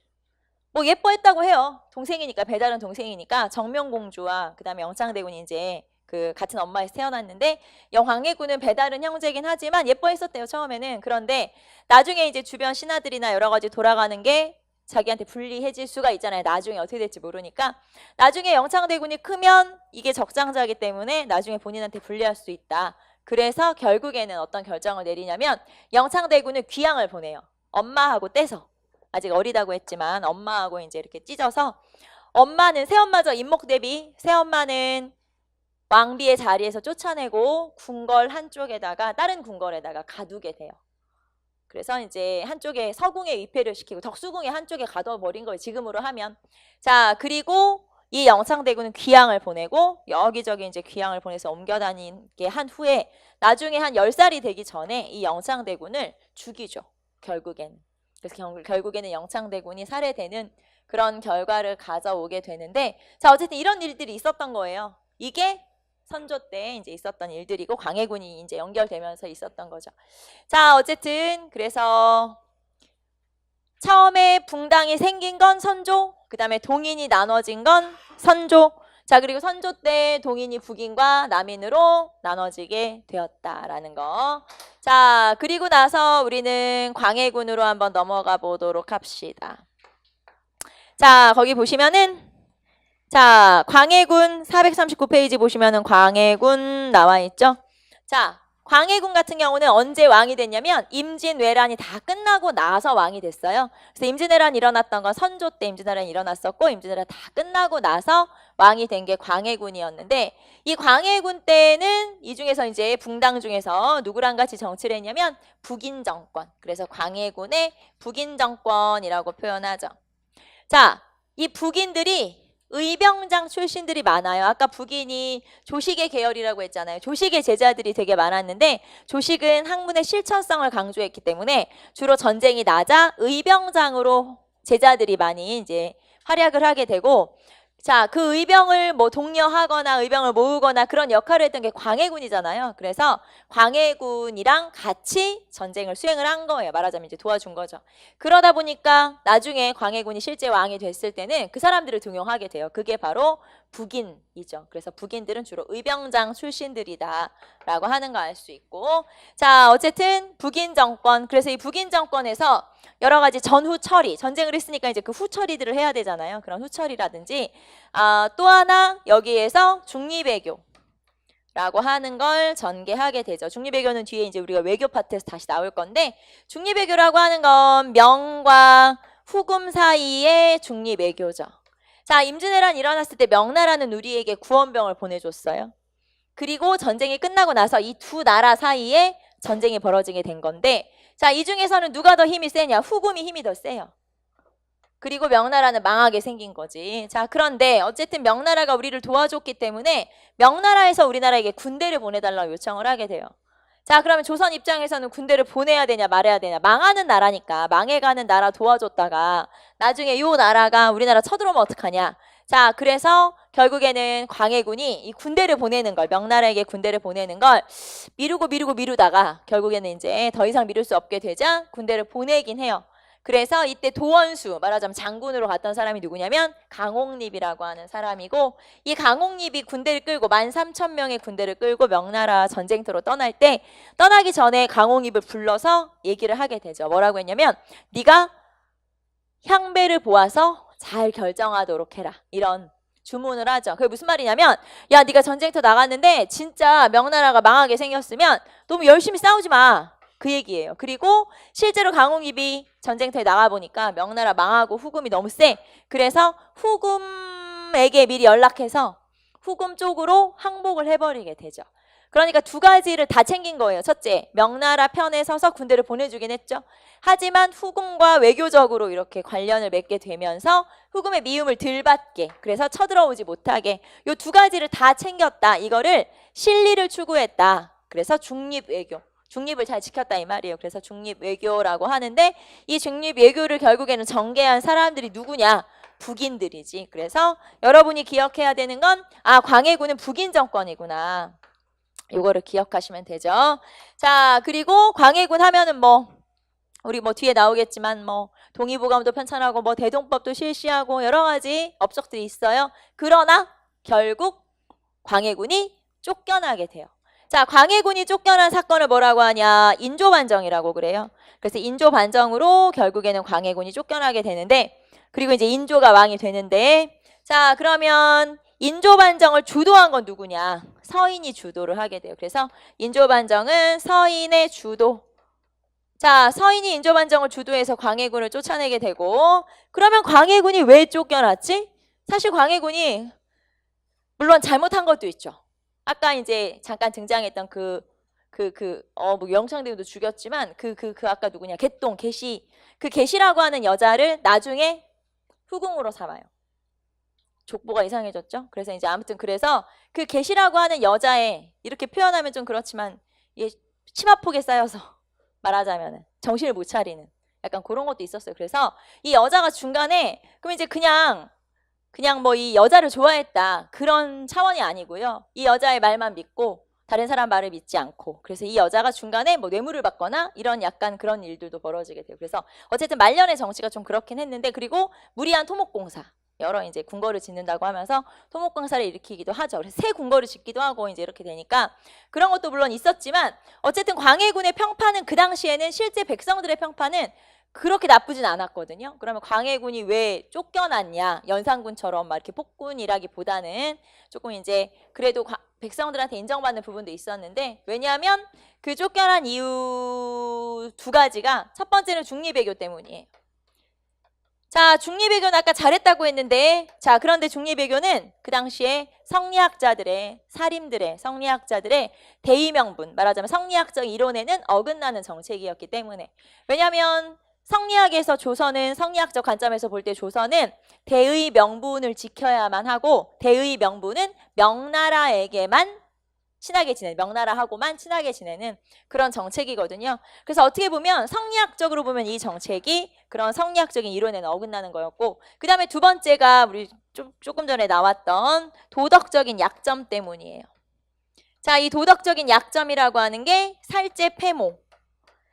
뭐 예뻐했다고 해요. 동생이니까, 배다른 동생이니까 정명공주와 그다음에 영창대군이 이제 그 같은 엄마에서 태어났는데 광해군은 배다른 형제긴 하지만 예뻐했었대요, 처음에는. 그런데 나중에 이제 주변 신하들이나 여러 가지 돌아가는 게 자기한테 불리해질 수가 있잖아요. 나중에 어떻게 될지 모르니까. 나중에 영창대군이 크면 이게 적장자이기 때문에 나중에 본인한테 불리할 수 있다. 그래서 결국에는 어떤 결정을 내리냐면 영창대군을 귀양을 보내요. 엄마하고 떼서. 아직 어리다고 했지만 엄마하고 이제 이렇게 찢어서 엄마는 새엄마죠. 인목 대비 새엄마는 왕비의 자리에서 쫓아내고 궁궐 한쪽에다가 다른 궁궐에다가 가두게 돼요. 그래서 이제 한쪽에 서궁에 위패를 시키고 덕수궁의 한쪽에 가둬버린 거예요. 지금으로 하면. 자, 그리고 이 영창대군은 귀양을 보내고 여기저기 이제 귀양을 보내서 옮겨다니게 한 후에 나중에 한 10살이 되기 전에 이 영창대군을 죽이죠. 결국에는. 그래서 결국에는 영창대군이 살해되는 그런 결과를 가져오게 되는데, 자 어쨌든 이런 일들이 있었던 거예요. 이게 선조 때 이제 있었던 일들이고 광해군이 이제 연결되면서 있었던 거죠. 자 어쨌든 그래서 처음에 붕당이 생긴 건 선조, 그 다음에 동인이 나눠진 건 선조. 자 그리고 선조 때 동인이 북인과 남인으로 나눠지게 되었다라는 거. 자 그리고 나서 우리는 광해군으로 한번 넘어가 보도록 합시다. 자 거기 보시면은 자 광해군 439페이지 보시면은 광해군 나와 있죠. 자 광해군 같은 경우는 언제 왕이 됐냐면 임진왜란이 다 끝나고 나서 왕이 됐어요. 그래서 임진왜란이 일어났던 건 선조 때 임진왜란이 일어났었고 임진왜란 다 끝나고 나서 왕이 된 게 광해군이었는데 이 광해군 때는 이 중에서 이제 붕당 중에서 누구랑 같이 정치를 했냐면 북인 정권. 그래서 광해군의 북인 정권이라고 표현하죠. 자, 이 북인들이 의병장 출신들이 많아요. 아까 북인이 조식의 계열이라고 했잖아요. 조식의 제자들이 되게 많았는데 조식은 학문의 실천성을 강조했기 때문에 주로 전쟁이 나자 의병장으로 제자들이 많이 이제 활약을 하게 되고 자, 그 의병을 뭐 독려하거나 의병을 모으거나 그런 역할을 했던 게 광해군이잖아요. 그래서 광해군이랑 같이 전쟁을 수행을 한 거예요. 말하자면 이제 도와준 거죠. 그러다 보니까 나중에 광해군이 실제 왕이 됐을 때는 그 사람들을 등용하게 돼요. 그게 바로 북인이죠. 그래서 북인들은 주로 의병장 출신들이다라고 하는 거 알 수 있고 자, 어쨌든 북인 정권. 그래서 이 북인 정권에서 여러 가지 전후 처리, 전쟁을 했으니까 이제 그 후 처리들을 해야 되잖아요. 그런 후 처리라든지 또 하나 여기에서 중리외교라고 하는 걸 전개하게 되죠. 중리외교는 뒤에 이제 우리가 외교 파트에서 다시 나올 건데 중리외교라고 하는 건 명과 후금 사이의 중리외교죠. 자, 임진왜란 일어났을 때 명나라는 우리에게 구원병을 보내줬어요. 그리고 전쟁이 끝나고 나서 이 두 나라 사이에 전쟁이 벌어지게 된 건데 자, 이 중에서는 누가 더 힘이 세냐? 후금이 힘이 더 세요. 그리고 명나라는 망하게 생긴 거지. 자, 그런데 어쨌든 명나라가 우리를 도와줬기 때문에 명나라에서 우리나라에게 군대를 보내달라고 요청을 하게 돼요. 자, 그러면 조선 입장에서는 군대를 보내야 되냐 말아야 되냐. 망하는 나라니까 망해가는 나라 도와줬다가 나중에 이 나라가 우리나라 쳐들어오면 어떡하냐. 자, 그래서 결국에는 광해군이 이 군대를 보내는 걸 명나라에게 군대를 보내는 걸 미루다가 결국에는 이제 더 이상 미룰 수 없게 되자 군대를 보내긴 해요. 그래서 이때 도원수 말하자면 장군으로 갔던 사람이 누구냐면 강옥립이라고 하는 사람이고 이 강옥립이 군대를 끌고 13,000명의 군대를 끌고 명나라 전쟁터로 떠날 때 떠나기 전에 강옥립을 불러서 얘기를 하게 되죠. 뭐라고 했냐면 네가 향배를 보아서 잘 결정하도록 해라. 이런 주문을 하죠. 그게 무슨 말이냐면 야 네가 전쟁터 나갔는데 진짜 명나라가 망하게 생겼으면 너무 열심히 싸우지 마. 그 얘기예요. 그리고 실제로 강홍입이 전쟁터에 나가보니까 명나라 망하고 후금이 너무 세. 그래서 후금에게 미리 연락해서 후금 쪽으로 항복을 해버리게 되죠. 그러니까 두 가지를 다 챙긴 거예요. 첫째, 명나라 편에 서서 군대를 보내주긴 했죠. 하지만 후금과 외교적으로 이렇게 관련을 맺게 되면서 후금의 미움을 덜 받게, 그래서 쳐들어오지 못하게 이 두 가지를 다 챙겼다. 이거를 실리를 추구했다. 그래서 중립외교, 중립을 잘 지켰다 이 말이에요. 그래서 중립외교라고 하는데 이 중립외교를 결국에는 전개한 사람들이 누구냐? 북인들이지. 그래서 여러분이 기억해야 되는 건 광해군은 북인 정권이구나. 요거를 기억하시면 되죠. 자, 그리고 광해군 하면은 우리 뒤에 나오겠지만 동의보감도 편찬하고 대동법도 실시하고 여러 가지 업적들이 있어요. 그러나 결국 광해군이 쫓겨나게 돼요. 자, 광해군이 쫓겨난 사건을 뭐라고 하냐? 인조반정이라고 그래요. 그래서 인조반정으로 결국에는 광해군이 쫓겨나게 되는데, 그리고 이제 인조가 왕이 되는데, 자, 그러면 인조반정을 주도한 건 누구냐? 서인이 주도를 하게 돼요. 그래서 인조반정은 서인의 주도. 자, 서인이 인조반정을 주도해서 광해군을 쫓아내게 되고, 그러면 광해군이 왜 쫓겨났지? 사실 광해군이 물론 잘못한 것도 있죠. 아까 이제 잠깐 등장했던 영창대군도 죽였지만 아까 누구냐? 개똥, 개시. 그 개시라고 하는 여자를 나중에 후궁으로 삼아요. 족보가 이상해졌죠. 그래서 이제 아무튼 그래서 그 개시라고 하는 여자의, 이렇게 표현하면 좀 그렇지만 치마폭에 쌓여서 말하자면 정신을 못 차리는 약간 그런 것도 있었어요. 그래서 이 여자가 중간에 그럼 이제 그냥 이 여자를 좋아했다 그런 차원이 아니고요. 이 여자의 말만 믿고 다른 사람 말을 믿지 않고, 그래서 이 여자가 중간에 뇌물을 받거나 이런 약간 그런 일들도 벌어지게 돼요. 그래서 어쨌든 말년의 정치가 좀 그렇긴 했는데, 그리고 무리한 토목공사, 여러 이제 궁궐을 짓는다고 하면서 토목공사를 일으키기도 하죠. 그래서 새 궁궐을 짓기도 하고 이제 이렇게 되니까 그런 것도 물론 있었지만, 어쨌든 광해군의 평판은 그 당시에는 실제 백성들의 평판은 그렇게 나쁘진 않았거든요. 그러면 광해군이 왜 쫓겨났냐? 연산군처럼 막 이렇게 폭군이라기보다는 조금 이제 그래도 백성들한테 인정받는 부분도 있었는데, 왜냐하면 그 쫓겨난 이유 두 가지가, 첫 번째는 중립외교 때문이에요. 자, 중립외교는 아까 잘했다고 했는데, 자, 그런데 중립외교는 그 당시에 성리학자들의, 사림들의, 성리학자들의 대의명분, 말하자면 성리학적 이론에는 어긋나는 정책이었기 때문에, 왜냐하면 성리학에서 조선은, 성리학적 관점에서 볼 때 조선은 대의 명분을 지켜야만 하고, 대의 명분은 명나라에게만 친하게 지내는, 명나라하고만 친하게 지내는 그런 정책이거든요. 그래서 어떻게 보면 성리학적으로 보면 이 정책이 그런 성리학적인 이론에는 어긋나는 거였고, 그 다음에 두 번째가 우리 조금 전에 나왔던 도덕적인 약점 때문이에요. 자, 이 도덕적인 약점이라고 하는 게 살제 폐모.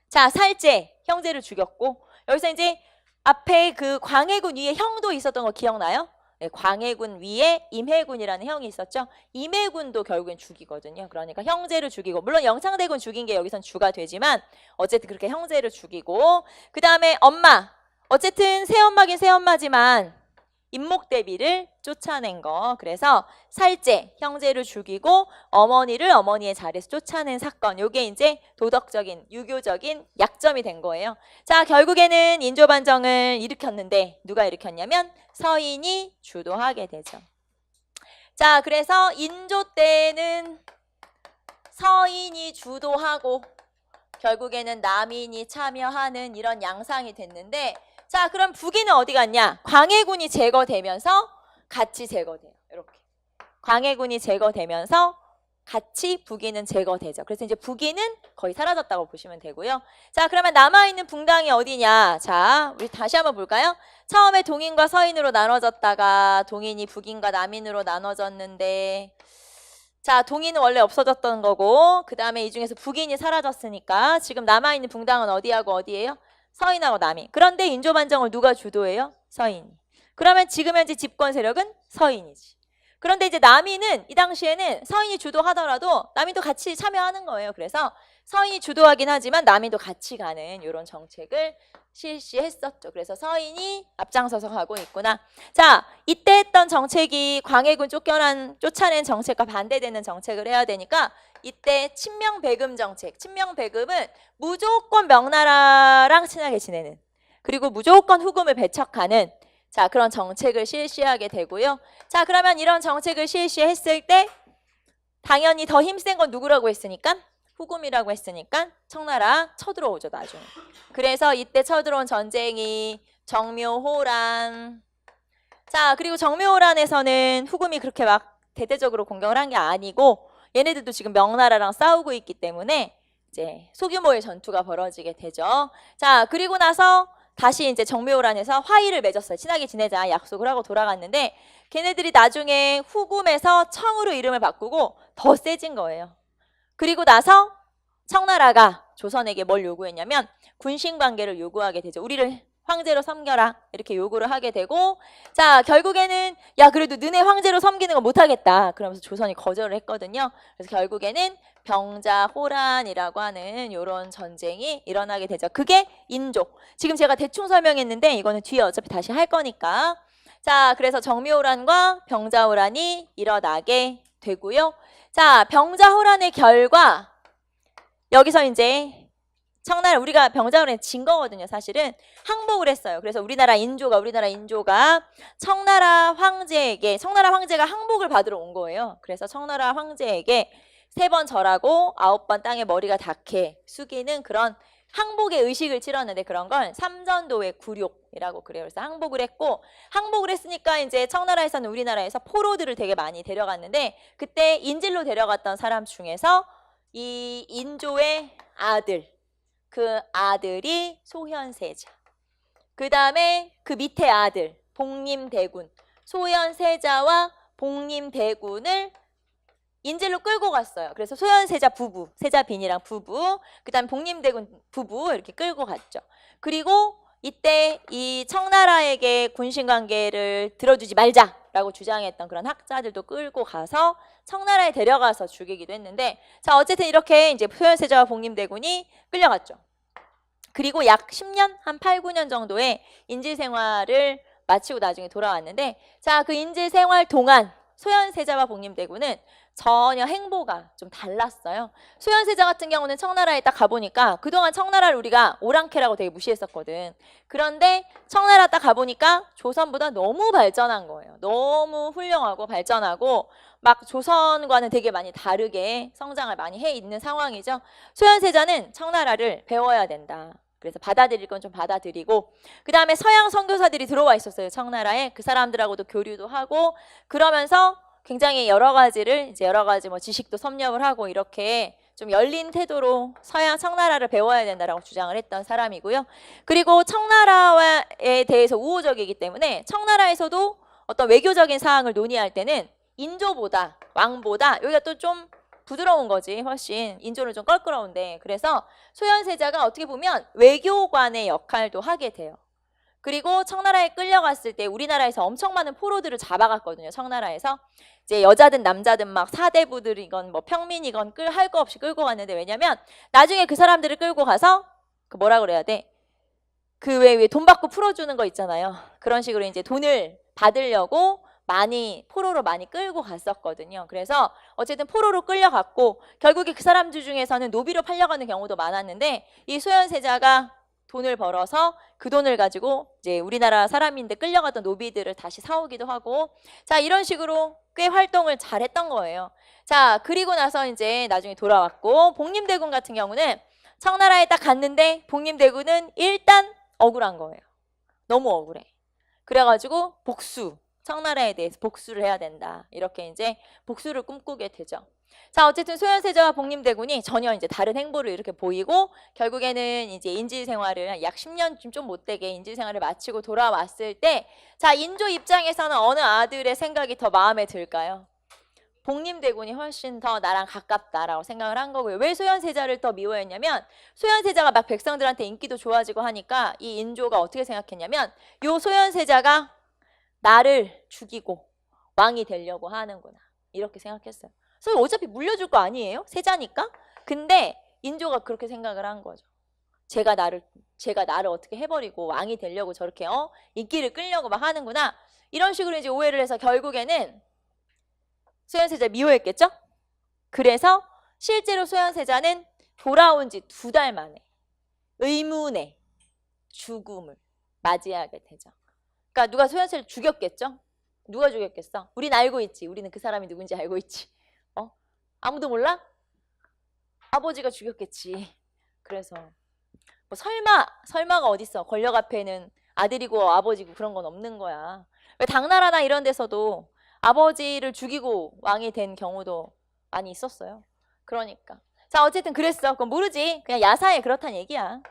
자, 살제, 형제를 죽였고, 여기서 이제 앞에 그 광해군 위에 형도 있었던 거 기억나요? 네, 광해군 위에 임해군이라는 형이 있었죠. 임해군도 결국엔 죽이거든요. 그러니까 형제를 죽이고, 물론 영창대군 죽인 게 여기선 주가 되지만 어쨌든 그렇게 형제를 죽이고, 그 다음에 엄마, 어쨌든 새엄마긴 새엄마지만 임목대비를 쫓아낸 거. 그래서 살제, 형제를 죽이고 어머니를 어머니의 자리에서 쫓아낸 사건. 요게 이제 도덕적인, 유교적인 약점이 된 거예요. 자, 결국에는 인조반정을 일으켰는데 누가 일으켰냐면 서인이 주도하게 되죠. 자, 그래서 인조 때는 서인이 주도하고 결국에는 남인이 참여하는 이런 양상이 됐는데, 자, 그럼 북인은 어디 갔냐? 광해군이 제거되면서 같이 제거돼요. 이렇게. 광해군이 제거되면서 같이 북인은 제거되죠. 그래서 이제 북인은 거의 사라졌다고 보시면 되고요. 자, 그러면 남아있는 붕당이 어디냐? 자, 우리 다시 한번 볼까요? 처음에 동인과 서인으로 나눠졌다가 동인이 북인과 남인으로 나눠졌는데, 자, 동인은 원래 없어졌던 거고, 그 다음에 이 중에서 북인이 사라졌으니까 지금 남아있는 붕당은 어디하고 어디예요? 서인하고 남인. 그런데 인조반정을 누가 주도해요? 서인이. 그러면 지금 현재 집권 세력은 서인이지. 그런데 이제 남인은 이 당시에는 서인이 주도하더라도 남인도 같이 참여하는 거예요. 그래서 서인이 주도하긴 하지만 남인도 같이 가는 이런 정책을 실시했었죠. 그래서 서인이 앞장서서 가고 있구나. 자, 이때 했던 정책이 광해군 쫓아낸 정책과 반대되는 정책을 해야 되니까 이때 친명배금 정책. 친명배금은 무조건 명나라랑 친하게 지내는, 그리고 무조건 후금을 배척하는, 자, 그런 정책을 실시하게 되고요. 자, 그러면 이런 정책을 실시했을 때 당연히 더 힘센 건 누구라고 했으니까? 후금이라고 했으니까 청나라 쳐들어오죠, 나중에. 그래서 이때 쳐들어온 전쟁이 정묘호란. 자, 그리고 정묘호란에서는 후금이 그렇게 막 대대적으로 공격을 한 게 아니고 얘네들도 지금 명나라랑 싸우고 있기 때문에 이제 소규모의 전투가 벌어지게 되죠. 자, 그리고 나서 다시 이제 정묘호란에서 화의를 맺었어요. 친하게 지내자 약속을 하고 돌아갔는데 걔네들이 나중에 후금에서 청으로 이름을 바꾸고 더 세진 거예요. 그리고 나서 청나라가 조선에게 뭘 요구했냐면 군신관계를 요구하게 되죠. 우리를 황제로 섬겨라 이렇게 요구를 하게 되고, 자, 결국에는 야, 그래도 너네 황제로 섬기는 거 못하겠다 그러면서 조선이 거절을 했거든요. 그래서 결국에는 병자호란이라고 하는 이런 전쟁이 일어나게 되죠. 그게 인조. 지금 제가 대충 설명했는데 이거는 뒤에 어차피 다시 할 거니까. 자, 그래서 정묘호란과 병자호란이 일어나게 되고요. 자, 병자호란의 결과 여기서 이제 청나라, 우리가 병자호란에 진 거거든요. 사실은 항복을 했어요. 그래서 우리나라 인조가 청나라 황제가 항복을 받으러 온 거예요. 그래서 청나라 황제에게 3번 절하고 9번 땅에 머리가 닿게 숙이는 그런 항복의 의식을 치렀는데 그런 걸 삼전도의 굴욕이라고 그래요. 그래서 항복을 했고, 항복을 했으니까 이제 청나라에서는 우리나라에서 포로들을 되게 많이 데려갔는데 그때 인질로 데려갔던 사람 중에서 이 인조의 아들, 그 아들이 소현세자, 그 다음에 그 밑에 아들 복림대군, 소현세자와 복림대군을 인질로 끌고 갔어요. 그래서 소현세자 부부, 세자빈이랑 부부, 그 다음에 복림대군 부부 이렇게 끌고 갔죠. 그리고 이때 이 청나라에게 군신관계를 들어주지 말자라고 주장했던 그런 학자들도 끌고 가서 청나라에 데려가서 죽이기도 했는데, 자, 어쨌든 이렇게 이제 소현세자와 복림대군이 끌려갔죠. 그리고 약 10년, 한 8, 9년 정도의 인질 생활을 마치고 나중에 돌아왔는데, 자, 그 인질 생활 동안 소현세자와 복림대군은 전혀 행보가 좀 달랐어요. 소현세자 같은 경우는 청나라에 딱 가보니까 그동안 청나라를 우리가 오랑캐라고 되게 무시했었거든. 그런데 청나라 딱 가보니까 조선보다 너무 발전한 거예요. 너무 훌륭하고 발전하고 막 조선과는 되게 많이 다르게 성장을 많이 해 있는 상황이죠. 소현세자는 청나라를 배워야 된다. 그래서 받아들일 건 좀 받아들이고, 그 다음에 서양 선교사들이 들어와 있었어요. 청나라에. 그 사람들하고도 교류도 하고 그러면서 굉장히 여러 가지 뭐 지식도 섭렵을 하고 이렇게 좀 열린 태도로 청나라를 배워야 된다라고 주장을 했던 사람이고요. 그리고 청나라에 대해서 우호적이기 때문에 청나라에서도 어떤 외교적인 사항을 논의할 때는 인조보다, 왕보다 여기가 또 좀 부드러운 거지. 훨씬 인조는 좀 껄끄러운데, 그래서 소현세자가 어떻게 보면 외교관의 역할도 하게 돼요. 그리고 청나라에 끌려갔을 때 우리나라에서 엄청 많은 포로들을 잡아갔거든요. 청나라에서 이제 여자든 남자든 막 사대부들이건 뭐 평민이건 할 거 없이 끌고 갔는데, 왜냐면 나중에 그 사람들을 끌고 가서 그 뭐라 그래야 돼? 그 왜 돈 받고 풀어주는 거 있잖아요. 그런 식으로 이제 돈을 받으려고 포로로 많이 끌고 갔었거든요. 그래서 어쨌든 포로로 끌려갔고 결국에 그 사람들 중에서는 노비로 팔려가는 경우도 많았는데, 이 소현세자가 돈을 벌어서 그 돈을 가지고 이제 우리나라 사람인데 끌려갔던 노비들을 다시 사오기도 하고, 자, 이런 식으로 꽤 활동을 잘했던 거예요. 자, 그리고 나서 이제 나중에 돌아왔고, 복림대군 같은 경우는 청나라에 딱 갔는데 복림대군은 일단 억울한 거예요. 너무 억울해. 그래가지고 청나라에 대해서 복수를 해야 된다. 이렇게 이제 복수를 꿈꾸게 되죠. 자, 어쨌든 소현세자와 복림대군이 전혀 이제 다른 행보를 이렇게 보이고 결국에는 이제 인질 생활을 약 10년쯤 좀 못되게 인질 생활을 마치고 돌아왔을 때, 자, 인조 입장에서는 어느 아들의 생각이 더 마음에 들까요? 복림대군이 훨씬 더 나랑 가깝다라고 생각을 한 거고요. 왜 소현세자를 더 미워했냐면, 소현세자가 막 백성들한테 인기도 좋아지고 하니까 이 인조가 어떻게 생각했냐면, 요 소현세자가 나를 죽이고 왕이 되려고 하는구나, 이렇게 생각했어요. 그래서 어차피 물려줄 거 아니에요? 세자니까. 근데 인조가 그렇게 생각을 한 거죠. 제가 나를 어떻게 해버리고 왕이 되려고 저렇게 인기를 끌려고 막 하는구나. 이런 식으로 이제 오해를 해서 결국에는 소현세자 미워했겠죠? 그래서 실제로 소현세자는 돌아온 지 2달 만에 의문의 죽음을 맞이하게 되죠. 그러니까 누가 소현세를 죽였겠죠? 누가 죽였겠어? 우린 알고 있지. 우리는 그 사람이 누군지 알고 있지. 아무도 몰라? 아버지가 죽였겠지. 그래서 뭐 설마가 어딨어. 권력 앞에는 아들이고 아버지고 그런 건 없는 거야. 왜 당나라나 이런 데서도 아버지를 죽이고 왕이 된 경우도 많이 있었어요. 그러니까. 자, 어쨌든 그랬어. 그건 모르지. 그냥 야사에 그렇단 얘기야.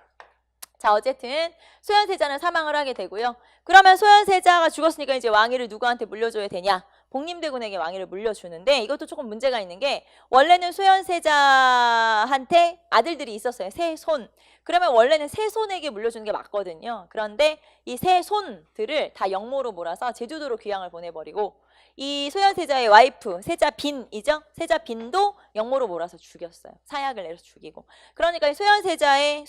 자, 어쨌든 소현세자는 사망을 하게 되고요. 그러면 소현세자가 죽었으니까 이제 왕위를 누구한테 물려줘야 되냐? 복림대군에게 왕위를 물려주는데 이것도 조금 문제가 있는 게 원래는 소현세자한테 아들들이 있었어요. 세 손. 그러면 원래는 세 손에게 물려주는 게 맞거든요. 그런데 이 세 손들을 다 영모로 몰아서 제주도로 귀향을 보내버리고 이 소현세자의 와이프 세자빈이죠. 세자빈도 영모로 몰아서 죽였어요. 사약을 내서 죽이고. 그러니까 소현세자의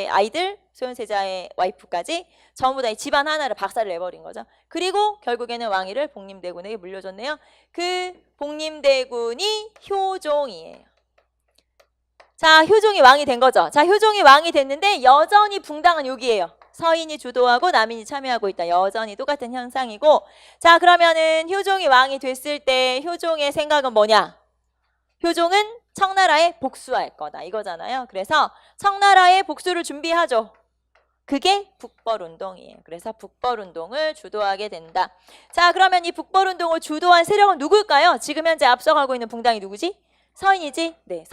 아이들, 소현세자의 와이프까지 전부 다 이 집안 하나를 박살을 내버린 거죠. 그리고 결국에는 왕위를 복림대군에게 물려줬네요. 그 복림대군이 효종이에요. 자, 효종이 왕이 된 거죠. 자, 효종이 왕이 됐는데 여전히 붕당은 여기에요. 서인이 주도하고 남인이 참여하고 있다. 여전히 똑같은 현상이고. 자, 그러면은 효종이 왕이 됐을 때 효종의 생각은 뭐냐? 효종은 청나라에 복수할 거다. 이거잖아요. 그래서 청나라에 복수를 준비하죠. 그게 북벌운동이에요. 그래서 북벌운동을 주도하게 된다. 자, 그러면 이 북벌운동을 주도한 세력은 누굴까요? 지금 현재 앞서가고 있는 붕당이 누구지? 서인이지? 네,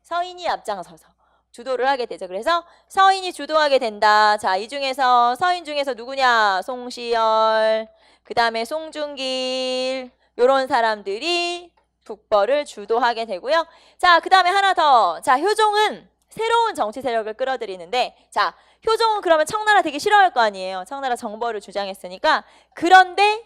서인이 앞장서서 주도를 하게 되죠. 그래서 서인이 주도하게 된다. 자, 이 중에서 서인 중에서 누구냐? 송시열, 그 다음에 송중길 이런 사람들이 북벌을 주도하게 되고요. 자, 그 다음에 하나 더. 자, 효종은 새로운 정치 세력을 끌어들이는데 자, 효종은 그러면 청나라 되게 싫어할 거 아니에요. 청나라 정벌을 주장했으니까. 그런데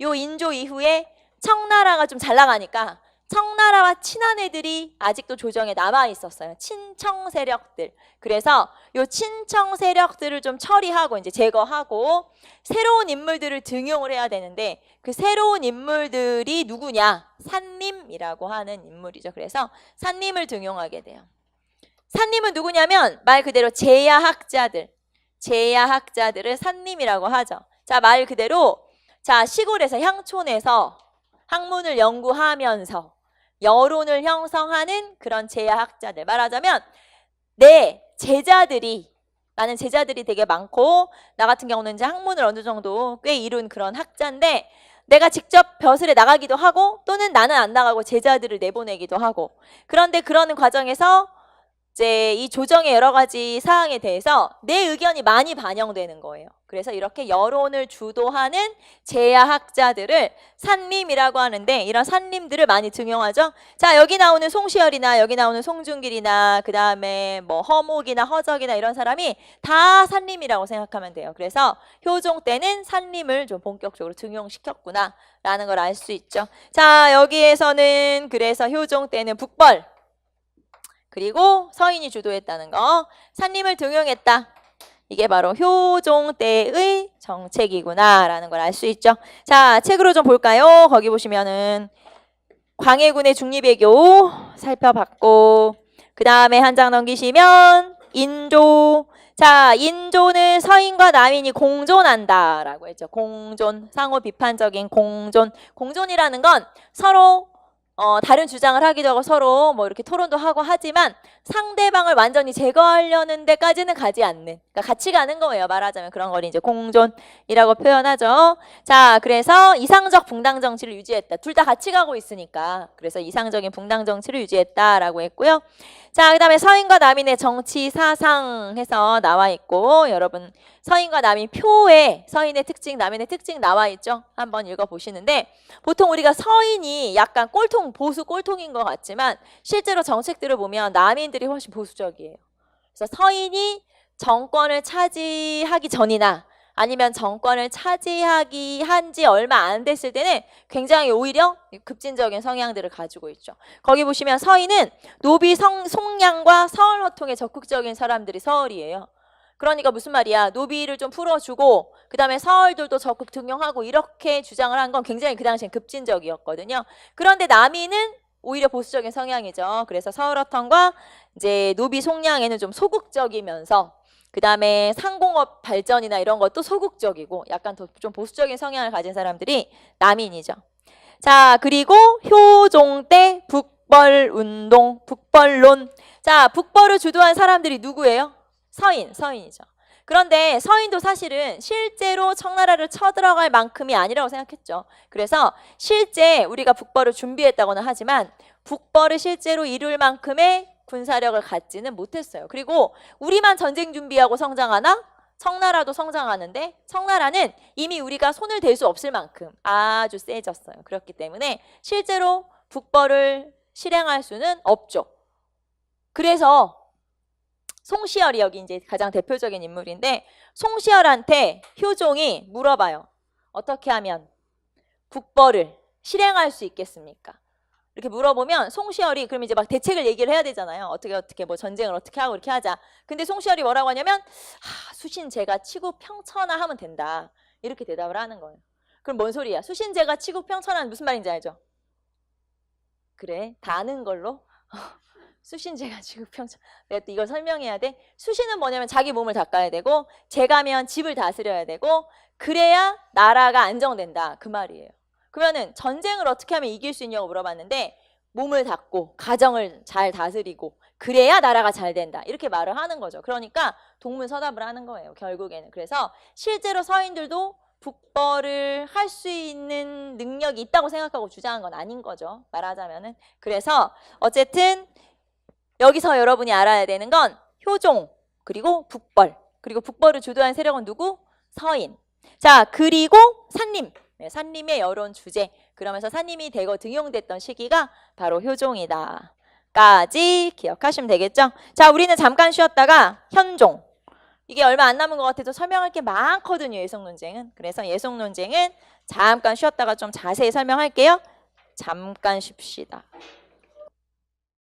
요 인조 이후에 청나라가 좀 잘 나가니까 청나라와 친한 애들이 아직도 조정에 남아 있었어요. 친청 세력들. 그래서 요 친청 세력들을 좀 처리하고 이제 제거하고 새로운 인물들을 등용을 해야 되는데 그 새로운 인물들이 누구냐? 산림이라고 하는 인물이죠. 그래서 산림을 등용하게 돼요. 산림은 누구냐면 말 그대로 제야학자들을 산림이라고 하죠. 자, 말 그대로 자, 시골에서 향촌에서 학문을 연구하면서 여론을 형성하는 그런 제야학자들. 말하자면 나는 제자들이 되게 많고 나 같은 경우는 이제 학문을 어느 정도 꽤 이룬 그런 학자인데 내가 직접 벼슬에 나가기도 하고 또는 나는 안 나가고 제자들을 내보내기도 하고 그런데 그러는 과정에서 이제 이 조정의 여러 가지 사항에 대해서 내 의견이 많이 반영되는 거예요. 그래서 이렇게 여론을 주도하는 제야학자들을 산림이라고 하는데 이런 산림들을 많이 등용하죠. 자, 여기 나오는 송시열이나 여기 나오는 송중길이나 그 다음에 뭐 허목이나 허적이나 이런 사람이 다 산림이라고 생각하면 돼요. 그래서 효종 때는 산림을 좀 본격적으로 등용시켰구나 라는 걸 알 수 있죠. 자, 여기에서는 그래서 효종 때는 북벌 그리고 서인이 주도했다는 거, 산림을 등용했다. 이게 바로 효종 때의 정책이구나 라는 걸 알 수 있죠. 자, 책으로 좀 볼까요? 거기 보시면은 광해군의 중립외교 살펴봤고 그 다음에 한 장 넘기시면 인조. 자, 인조는 서인과 남인이 공존한다 라고 했죠. 공존, 상호 비판적인 공존. 공존이라는 건 서로 다른 주장을 하기도 하고 서로 뭐 이렇게 토론도 하고 하지만 상대방을 완전히 제거하려는 데까지는 가지 않는, 그러니까 같이 가는 거예요. 말하자면 그런 걸 이제 공존이라고 표현하죠. 자, 그래서 이상적 붕당 정치를 유지했다. 둘 다 같이 가고 있으니까. 그래서 이상적인 붕당 정치를 유지했다라고 했고요. 자, 그 다음에 서인과 남인의 정치 사상 해서 나와 있고 여러분 서인과 남인 표에 서인의 특징, 남인의 특징 나와 있죠. 한번 읽어보시는데 보통 우리가 서인이 약간 보수 꼴통인 것 같지만 실제로 정책들을 보면 남인들이 훨씬 보수적이에요. 그래서 서인이 정권을 차지하기 전이나 아니면 정권을 차지하기 한 지 얼마 안 됐을 때는 굉장히 오히려 급진적인 성향들을 가지고 있죠. 거기 보시면 서인은 노비 송량과 서울호통에 적극적인 사람들이 서울이에요. 그러니까 무슨 말이야? 노비를 좀 풀어주고 그 다음에 서울들도 적극 등용하고 이렇게 주장을 한 건 굉장히 그 당시엔 급진적이었거든요. 그런데 남이는 오히려 보수적인 성향이죠. 그래서 서울어턴과 이제 노비 송량에는 좀 소극적이면서 그 다음에 상공업 발전이나 이런 것도 소극적이고 약간 더 좀 보수적인 성향을 가진 사람들이 남인이죠. 자, 그리고 효종 때 북벌운동, 북벌론. 자, 북벌을 주도한 사람들이 누구예요? 서인이죠. 그런데 서인도 사실은 실제로 청나라를 쳐들어갈 만큼이 아니라고 생각했죠. 그래서 실제 우리가 북벌을 준비했다고는 하지만 북벌을 실제로 이룰 만큼의 군사력을 갖지는 못했어요. 그리고 우리만 전쟁 준비하고 성장하나? 청나라도 성장하는데 청나라는 이미 우리가 손을 댈 수 없을 만큼 아주 세졌어요. 그렇기 때문에 실제로 북벌을 실행할 수는 없죠. 그래서 송시열이 여기 이제 가장 대표적인 인물인데 송시열한테 효종이 물어봐요. 어떻게 하면 북벌을 실행할 수 있겠습니까? 이렇게 물어보면 송시열이 그럼 이제 막 대책을 얘기를 해야 되잖아요. 어떻게 뭐 전쟁을 어떻게 하고 이렇게 하자. 근데 송시열이 뭐라고 하냐면 수신제가 치고 평천하하면 된다. 이렇게 대답을 하는 거예요. 그럼 뭔 소리야? 수신제가 치고 평천하는 무슨 말인지 알죠? 그래, 다 아는 걸로. 수신제가 치고 평천. 내가 또 이걸 설명해야 돼. 수신은 뭐냐면 자기 몸을 닦아야 되고 제가면 집을 다스려야 되고 그래야 나라가 안정된다. 그 말이에요. 그러면은 전쟁을 어떻게 하면 이길 수 있냐고 물어봤는데 몸을 닦고 가정을 잘 다스리고 그래야 나라가 잘 된다. 이렇게 말을 하는 거죠. 그러니까 동문서답을 하는 거예요. 결국에는. 그래서 실제로 서인들도 북벌을 할 수 있는 능력이 있다고 생각하고 주장한 건 아닌 거죠. 말하자면은. 그래서 어쨌든 여기서 여러분이 알아야 되는 건 효종 그리고 북벌 그리고 북벌을 주도한 세력은 누구? 서인. 자, 그리고 산림. 네, 산림의 여론 주제. 그러면서 산림이 대거 등용됐던 시기가 바로 효종이다. 까지 기억하시면 되겠죠? 자, 우리는 잠깐 쉬었다가 현종. 이게 얼마 안 남은 것 같아서 설명할 게 많거든요. 예속논쟁은. 그래서 예속논쟁은 잠깐 쉬었다가 좀 자세히 설명할게요. 잠깐 쉽시다.